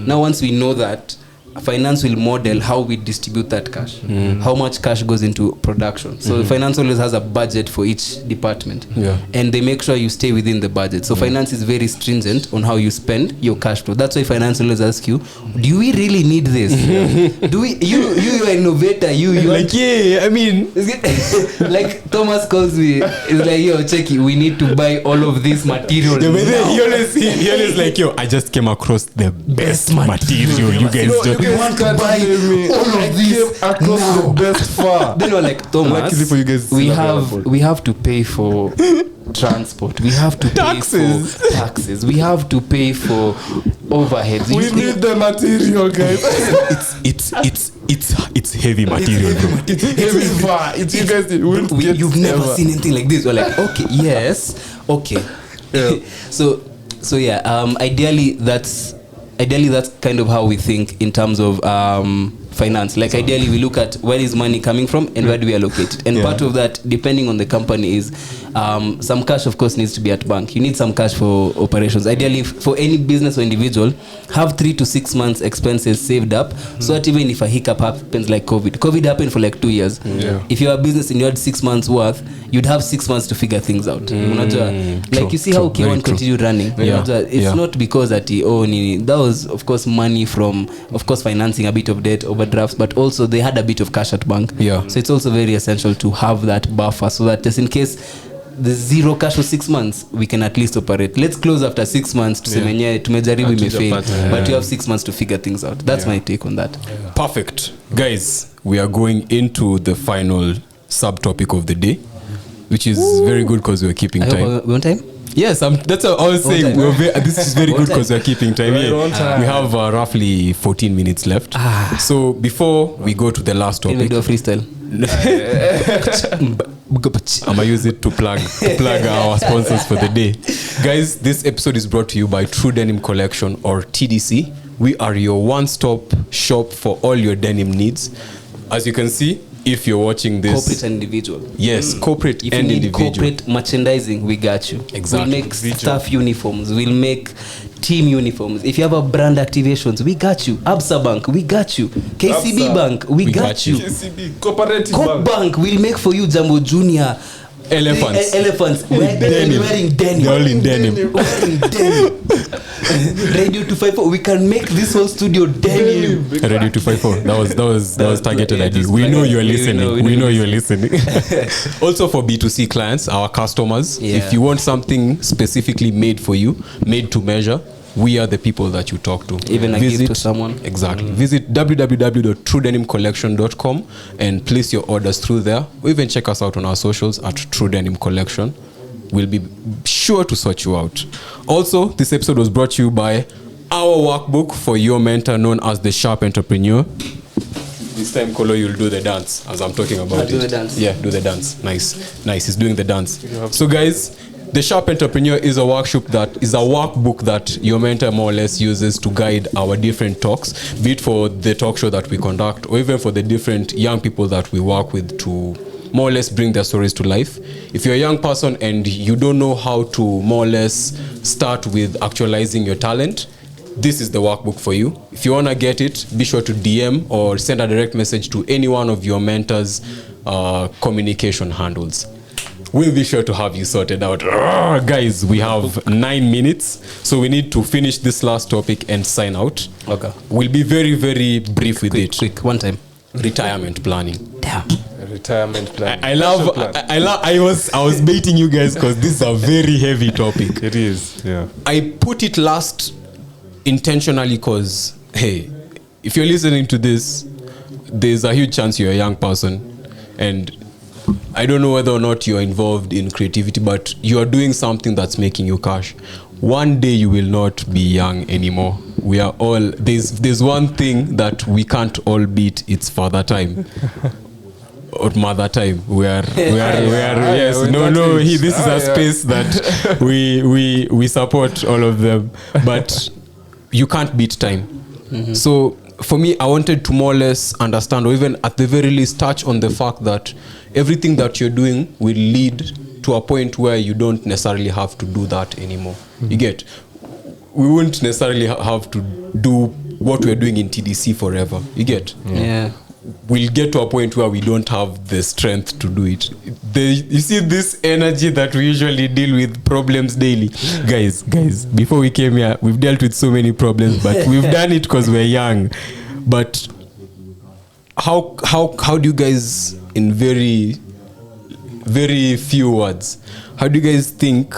Now once we know that, finance will model how we distribute that cash, how much cash goes into production. So finance always has a budget for each department, and they make sure you stay within the budget. So finance is very stringent on how you spend your cash flow. That's why finance always asks you, do we really need this? Do we? You are an innovator. You like, yeah, I mean, like Thomas calls me. It's like, yo, Checky, we need to buy all of this material. Yeah, but then he always like, yo, I just came across the best material. You guys just you want to buy all of this across the best far. Then we're like, Thomas, Luckily for you guys, we have to pay for transport, we have to pay for taxes, we have to pay for overheads. We need the material, guys. it's heavy material, bro. It's heavy far. It's you guys. You've never seen anything like this. We're like, okay, yes, okay. Yeah. So yeah, ideally that's kind of how we think in terms of finance. Like ideally we look at where is money coming from and where do we allocate it. And part of that, depending on the company, is some cash of course needs to be at bank. You need some cash for operations. Ideally for any business or individual, have 3 to 6 months expenses saved up, so that even if a hiccup happens like COVID happened for like 2 years. If you're a business and you had 6 months worth, you'd have 6 months to figure things out. Like you see how K1 continued running. It's not because that that was of course money from of course financing a bit of debt, overdrafts, but also they had a bit of cash at bank. So it's also very essential to have that buffer, so that just in case the zero cash for 6 months, we can at least operate. Let's close after 6 months to say tumejaribu imefail, but you have 6 months to figure things out. That's my take on that. Perfect. Guys, we are going into the final subtopic of the day, which is very good because we're keeping time. We on time? Yes, that's what I was saying. This is very good because we're keeping time. We have roughly 14 minutes left. So before we go to the last topic, can we do a freestyle? I'm gonna use it to plug our sponsors for the day. Guys, this episode is brought to you by True Denim Collection, or TDC. We are your one-stop shop for all your denim needs. As you can see, if you're watching this, corporate and individual. Yes, corporate if and you need individual. Corporate merchandising, we got you. Exactly. We'll make staff uniforms, we'll make team uniforms. If you have a brand activations, we got you. Absa Bank, we got you. KCB Absa, Bank, we got you. KCB, Cooperative Coop Bank, we'll make for you Jumbo Junior. Elephants. Wearing denim. They're all in denim. Radio 254. We can make this whole studio denim. Radio 254. That was targeted at you. We know you're listening. We know you're listening. Also for B2C clients, our customers, if you want something specifically made for you, made to measure, we are the people that you talk to. Even a gift to someone. Exactly. Visit www.truedenimcollection.com and place your orders through there. Or even check us out on our socials at True Denim Collection. We'll be sure to sort you out. Also, this episode was brought to you by our workbook for your mentor, known as the Sharp Entrepreneur. This time, Kolo, you'll do the dance as I'm talking about it. Do the dance. Yeah, do the dance. Nice. He's doing the dance. So, guys, the Sharp Entrepreneur is a workbook that your mentor more or less uses to guide our different talks, be it for the talk show that we conduct or even for the different young people that we work with to more or less bring their stories to life. If you're a young person and you don't know how to more or less start with actualizing your talent, this is the workbook for you. If you want to get it, be sure to DM or send a direct message to any one of your mentor's communication handles. We'll be sure to have you sorted out. Guys, we have 9 minutes, so we need to finish this last topic and sign out. Okay. We'll be very, very brief with it. Quick, one time. Retirement planning. Damn. Retirement plan. I was baiting you guys because this is a very heavy topic. It is, yeah. I put it last intentionally because, hey, if you're listening to this, there's a huge chance you're a young person, and I don't know whether or not you're involved in creativity, but you are doing something that's making you cash. One day you will not be young anymore. We are all, there's one thing that we can't all beat, it's father time. Or mother time. This is a space that we support all of them, but you can't beat time. Mm-hmm. So for me, I wanted to more or less understand, or even at the very least touch on the fact that everything that you're doing will lead to a point where you don't necessarily have to do that anymore. Mm-hmm. You get, we wouldn't necessarily have to do what we're doing in TDC forever. You get? Yeah. We'll get to a point where we don't have the strength to do it. You see this energy that we usually deal with problems daily. Guys, before we came here, we've dealt with so many problems, but we've done it because we're young. But how do you guys, in very, very few words, how do you guys think,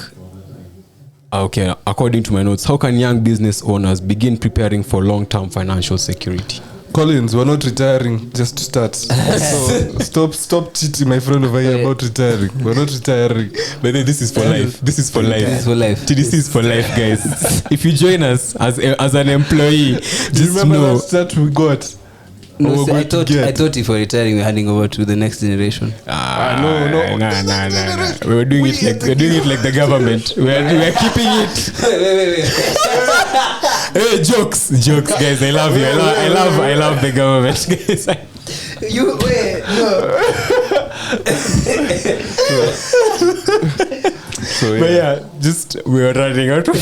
okay, according to my notes, how can young business owners begin preparing for long-term financial security? Collins, we're not retiring just to start. So stop cheating my friend over here about retiring. We're not retiring. But this is for life. This is for life. This is for life. TDC is for life, guys. If you join us as an employee, Do you just remember know. that start we got? No, we're I going to get. thought if we're retiring, we're handing over to the next generation. No. Nah. We're doing it like the government. We're keeping it. Wait. Hey, jokes, guys. I love you. I love the government, guys. You wait. No. So, But yeah, just we're running out of.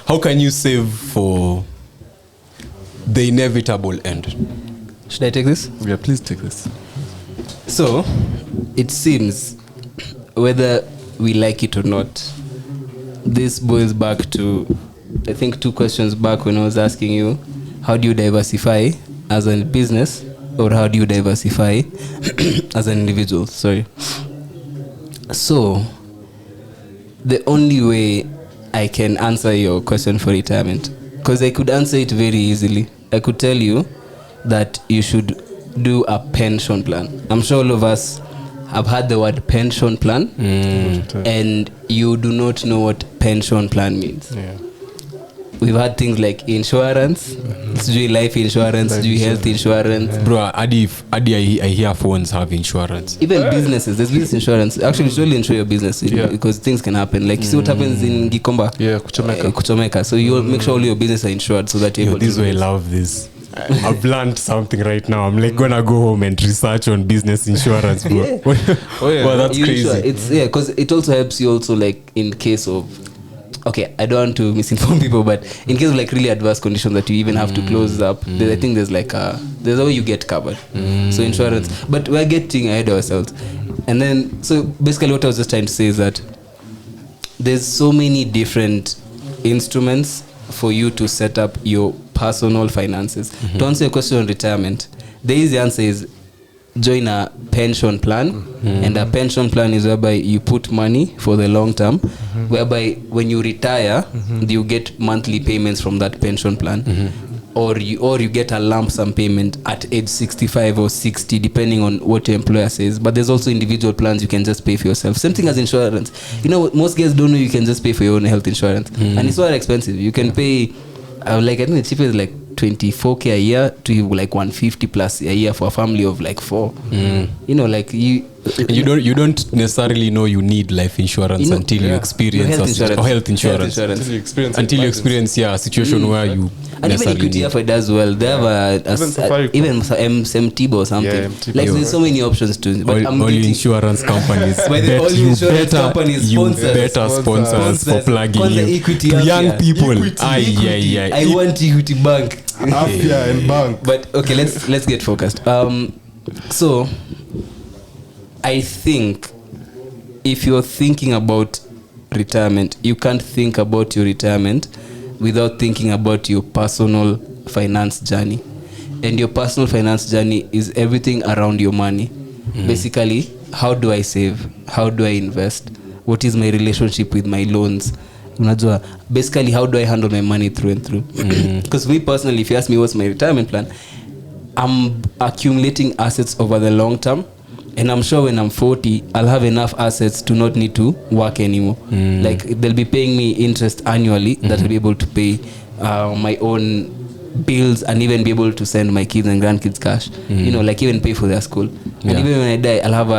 How can you save for the inevitable end? Should I take this? Yeah, please take this. So, it seems, whether we like it or not, this boils back to, I think, 2 questions back when I was asking you, how do you diversify as a business, or how do you diversify as an individual? Sorry. So, the only way I can answer your question for retirement, because I could answer it very easily. I could tell you that you should do a pension plan. I'm sure all of us have heard the word pension plan, and you do not know what pension plan means. Yeah. We've had things like insurance, do life insurance, do health insurance. Bro, Adi, I hear phones have insurance. Even businesses, there's business insurance. Actually, it's really insure your business because things can happen. Like, you see what happens in Gikomba? Yeah, Kuchomeka. So you make sure all your business are insured so that you're able This is to why I love this. I've learned something right now. I'm like gonna go home and research on business insurance, bro. Well, that's You crazy. insure. It's because it also helps you also, like, in case of, okay, I don't want to misinform people, but in case of like really adverse conditions that you even have to close up, I think there's like there's a way you get covered. So insurance, but we're getting ahead of ourselves. And then, so basically what I was just trying to say is that there's so many different instruments for you to set up your personal finances. To answer your question on retirement, the easy answer is join a pension plan, and a pension plan is whereby you put money for the long term, whereby when you retire, you get monthly payments from that pension plan, or you get a lump sum payment at age 65 or 60, depending on what your employer says. But there's also individual plans you can just pay for yourself. Same thing as insurance. You know, most guys don't know you can just pay for your own health insurance, and it's not expensive. You can pay like, I think the cheapest is like 24k a year to like 150 plus a year for a family of like 4. You know, like you don't necessarily know you need life insurance until you experience health insurance. Until you experience a situation where you and even Equity does well. They have even MTIB or something. Yeah, MTIB. Like, there's so many options to. But all insurance companies. By the all insurance companies better sponsor us for plugging you to young people. I want Equity Bank. Afia and bank. But okay, let's get focused. So I think if you're thinking about retirement, you can't think about your retirement without thinking about your personal finance journey. And your personal finance journey is everything around your money. Basically, how do I save? How do I invest? What is my relationship with my loans? Basically, how do I handle my money through and through? Because me personally, if you ask me what's my retirement plan, I'm accumulating assets over the long term, and I'm sure when I'm 40, I'll have enough assets to not need to work anymore. Like, they'll be paying me interest annually that I'll be able to pay my own bills and even be able to send my kids and grandkids cash. You know, like even pay for their school. And even when I die, I'll have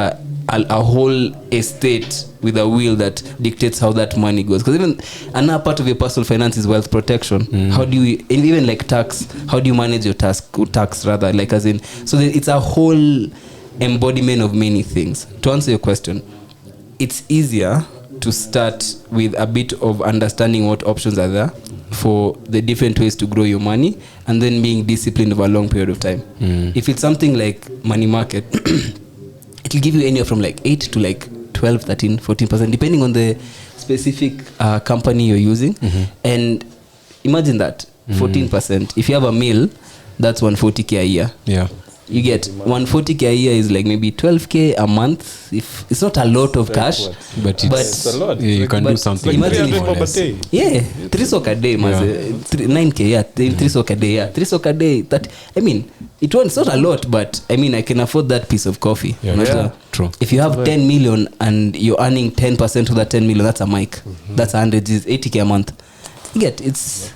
a whole estate with a will that dictates how that money goes. Because even another part of your personal finance is wealth protection. How do you, and even like tax, how do you manage your tax rather, like as in, so it's a whole embodiment of many things. To answer your question, it's easier to start with a bit of understanding what options are there for the different ways to grow your money, and then being disciplined over a long period of time. If it's something like money market, it'll give you anywhere from like 8 to like 12, 13, 14%, depending on the specific company you're using. And imagine that 14%. If you have a meal, that's 140k a year. Yeah. You get 140k a year is like maybe 12k a month. If it's not a lot of cash, But it's a lot. Yeah, you can do something. imagine more or less. yeah, 3 sock a day, 9k, yeah, 3 sock a day, yeah, 3 sock a day. That, I mean, it's not a lot, but I mean, I can afford that piece of coffee. Yeah, Not true. If you have 10 million and you're earning 10% of that 10 million, that's a mic. That's 100, is 80k a month. You get it's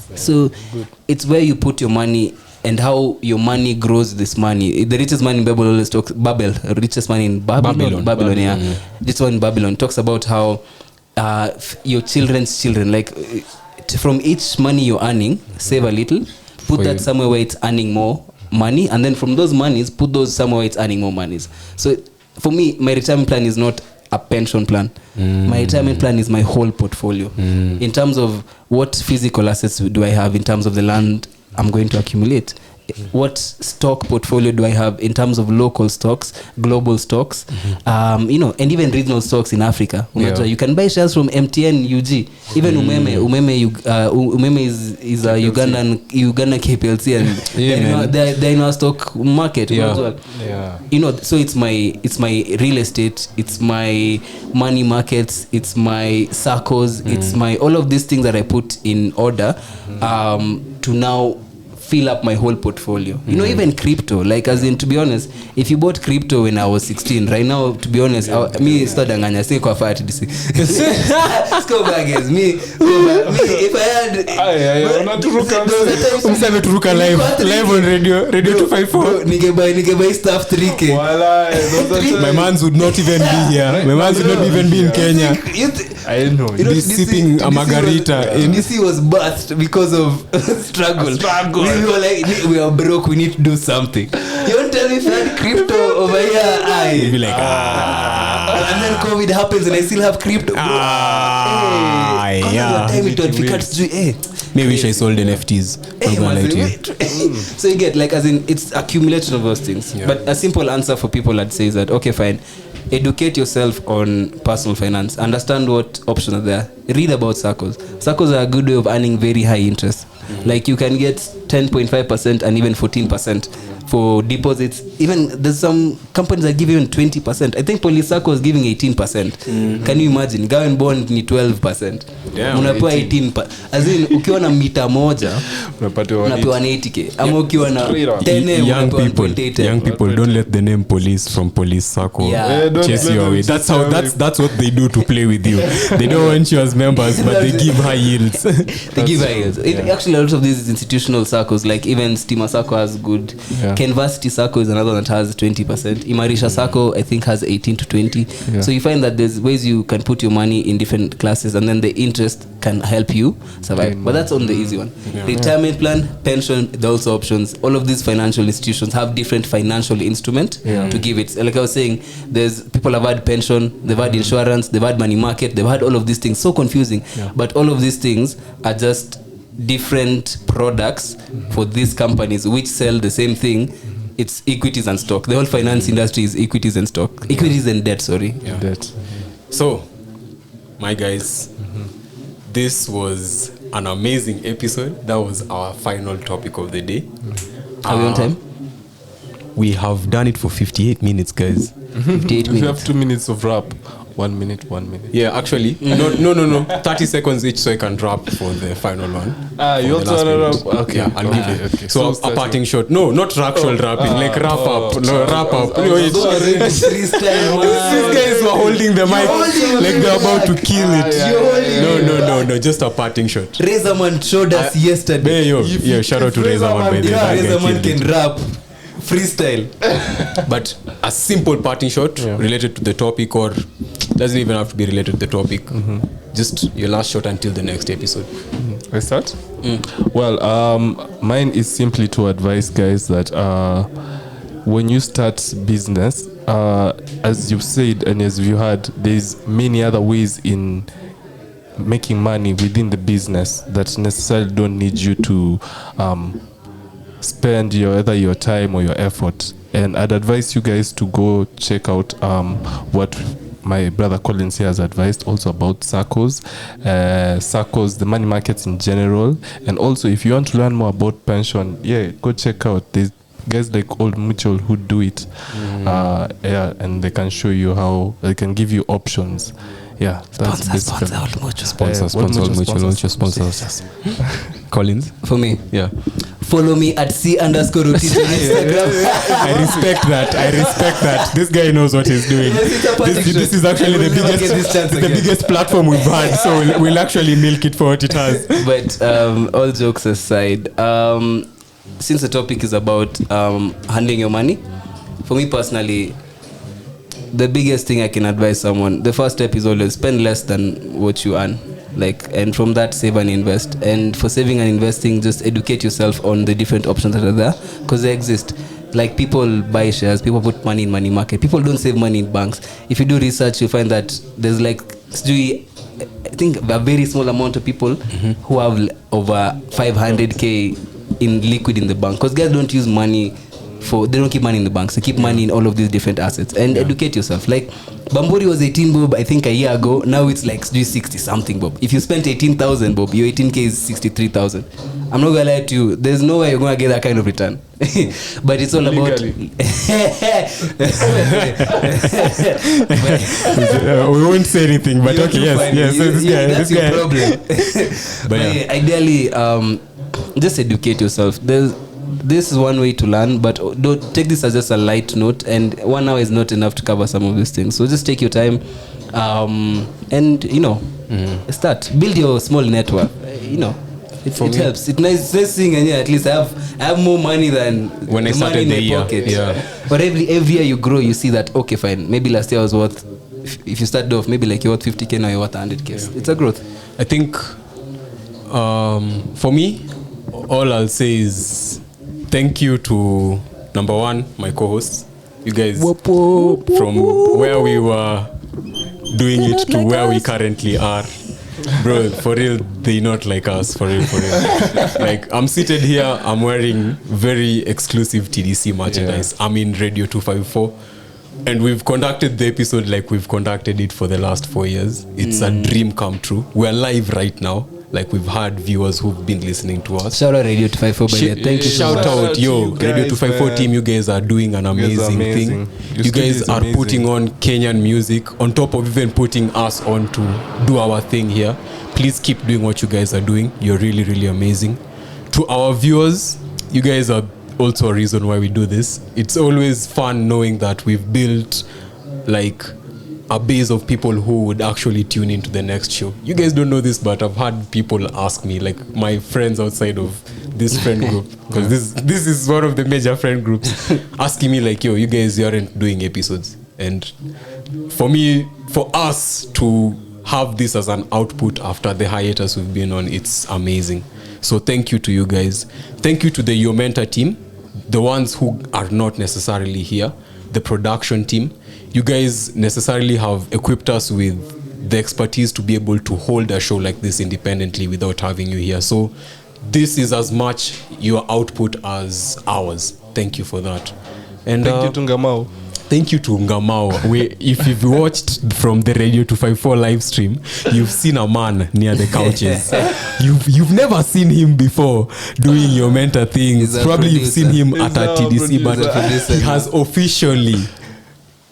where you put your money and how your money grows this money. The richest man in Babel always talks richest man in Babylon, yeah. This one in Babylon talks about how your children's children, like from each money you're earning, save a little, put that somewhere where it's earning more money, and then from those monies, put those somewhere where it's earning more monies. So for me, my retirement plan is not a pension plan. My retirement plan is my whole portfolio. In terms of what physical assets do I have, in terms of the land I'm going to accumulate, what stock portfolio do I have in terms of local stocks, global stocks, and even regional stocks in Africa. You can buy shares from MTN UG, even Umeme is a Uganda KPLC, and they're in our stock market. So it's my real estate, it's my money markets, it's my SACCOs, it's my all of these things that I put in order to now fill up my whole portfolio. Even crypto, like, as in, to be honest, if you bought crypto when I was 16, right now, to be honest, me stadanganya say kwa fat this score baggers me if I had Turuka live on radio 254. Nige stuff 3k. My mans would not even be here. My mans would not even be in Kenya. I know. Sipping a margarita. DC was birthed because of struggle. We were like, we are broke, we need to do something. You don't tell me if you had crypto over here, You'd be like, and then COVID happens and I still have crypto. Maybe wish I sold NFTs. So you get, like, as in, it's accumulation of those things. But a simple answer for people I'd say is that, okay, fine, educate yourself on personal finance, understand what options are there, read about SACCOs. SACCOs are a good way of earning very high interest. Like, you can get 10.5% and even 14% for deposits. Even there's some companies that give even 20%. I think Polisacco is giving 18%. Can you imagine? Government bond ni 12%. Unapewa 18%. As in, ukiwa na mita moja unapewa 80k. Ama ukiwa na 10 young people, don't let the name police from Police Sacco chase you away. That's what they do to play with you. They don't want you as members, but they give high yields. They give high yields. Actually, a lot of these institutional SACCOs, like even Stima Sacco has good. Canvasity Sacco is another that has 20%. Imarisha Sacco, I think, has 18 to 20. So you find that there's ways you can put your money in different classes, and then the interest can help you survive. But that's on the easy one. Retirement plan, pension, there are also options. All of these financial institutions have different financial instrument to give it. Like I was saying, there's people have had pension, they've had insurance, they've had money market, they've had all of these things. So confusing. But all of these things are just different products for these companies which sell the same thing. It's equities and stock. The whole finance industry is equities and stock. Equities and debt, debt. So, my guys, this was an amazing episode. That was our final topic of the day. Are we on time? We have done it for 58 minutes, guys. 58 minutes. We have 2 minutes of rap. 1 minute. Yeah, actually, no. 30 seconds each, so I can rap for the final one. You also want to rap? Okay, yeah, I'll give it. Okay. So a parting shot. No, not actual rapping, like wrap up. No, wrap up. These guys were holding the mic like they're about to kill it. No, just a parting shot. Razorman showed us yesterday. Yeah, shout out to Razorman, by the way. Razorman can rap. Freestyle. But a simple parting shot related to the topic, or doesn't even have to be related to the topic. Just your last shot until the next episode. I start? Well, mine is simply to advise guys that when you start business, as you've said and as you heard, there's many other ways in making money within the business that necessarily don't need you to spend either your time or your effort. And I'd advise you guys to go check out what my brother Collins here has advised also about circles, the money markets in general. And also, if you want to learn more about pension, go check out. There's guys like Old Mutual who do it, and they can show you how they can give you options. Yeah, that's sponsor Old Mutual. Sponsors. Collins? For me? Yeah. Follow me at C_Rotich on Instagram. I respect that. This guy knows what he's doing. This is actually the biggest platform we've had, so we'll actually milk it for what it has. But all jokes aside, since the topic is about handling your money, for me personally, the biggest thing I can advise someone, the first step is always spend less than what you earn. And from that, save and invest. And for saving and investing, just educate yourself on the different options that are there, because they exist. Like, people buy shares, people put money in money market, people don't save money in banks. If you do research, you'll find that there's I think a very small amount of people who have over 500k in liquid in the bank, because guys don't use money they don't keep money in the banks. They keep money in all of these different assets. And educate yourself. Like, Bamburi was 18 bob, I think a year ago. Now it's like 60 something bob. If you spent 18,000 bob, your 18k is 63,000. I'm not gonna lie to you, there's no way you're gonna get that kind of return. But it's all about we won't say anything, but okay, yes. So that's your problem. But ideally, just educate yourself. This is one way to learn, but don't take this as just a light note, and 1 hour is not enough to cover some of these things. So just take your time, and start build your small network. It helps. It's nice thing, and at least I have more money than when I started money in my pocket. But every year you grow, you see that, okay, fine, maybe last year I was worth, if you started off maybe like you're worth 50k, now you're worth 100k. It's a growth. I think for me, all I'll say is thank you to, number one, my co-hosts. You guys, from where we were doing it to where we currently are. Bro, for real, they not like us, for real. Like, I'm seated here, I'm wearing very exclusive TDC merchandise. I'm in Radio 254. And we've conducted the episode like we've conducted it for the last 4 years. It's a dream come true. We're live right now. Like, we've had viewers who've been listening to us. Shout out Radio 254, by thank you so much. Shout out, Radio 254 team. You guys are doing an amazing thing. You guys are putting on Kenyan music on top of even putting us on to do our thing here. Please keep doing what you guys are doing. You're really, really amazing. To our viewers, you guys are also a reason why we do this. It's always fun knowing that we've built like a base of people who would actually tune into the next show. You guys don't know this, but I've had people ask me, like my friends outside of this friend group, because this is one of the major friend groups, asking me like, yo, you guys aren't doing episodes. And for us to have this as an output after the hiatus we've been on, it's amazing. So thank you to you guys. Thank you to the Your Mentor team, the ones who are not necessarily here, the production team. You guys necessarily have equipped us with the expertise to be able to hold a show like this independently without having you here. So this is as much your output as ours. Thank you for that. And thank you to Ngamao. Thank you to Ngamao. If you've watched from the Radio 254 live stream, you've seen a man near the couches. You've never seen him before doing Your Mentor things. Probably you've seen him at a TDC, but he has officially,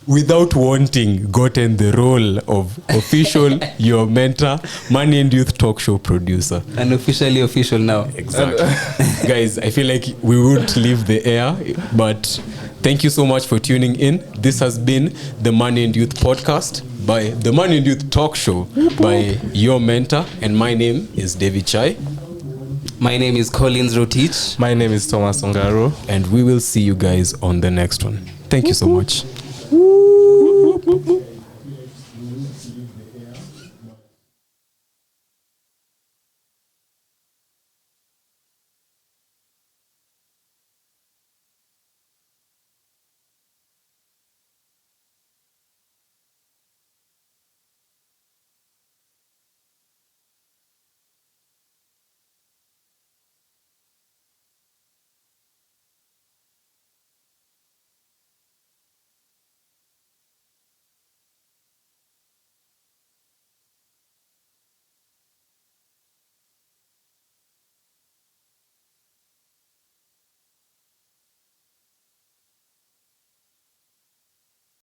without wanting, gotten the role of official Your Mentor, Money and Youth talk show producer. And officially official now. Exactly. Guys, I feel like we won't leave the air, but thank you so much for tuning in. This has been the Money and Youth podcast by the Money and Youth talk show by Your Mentor. And my name is David Chai. My name is Collins Rotich. My name is Thomas Ongaro. And we will see you guys on the next one. Thank you so much. Whoop, whoop, whoop.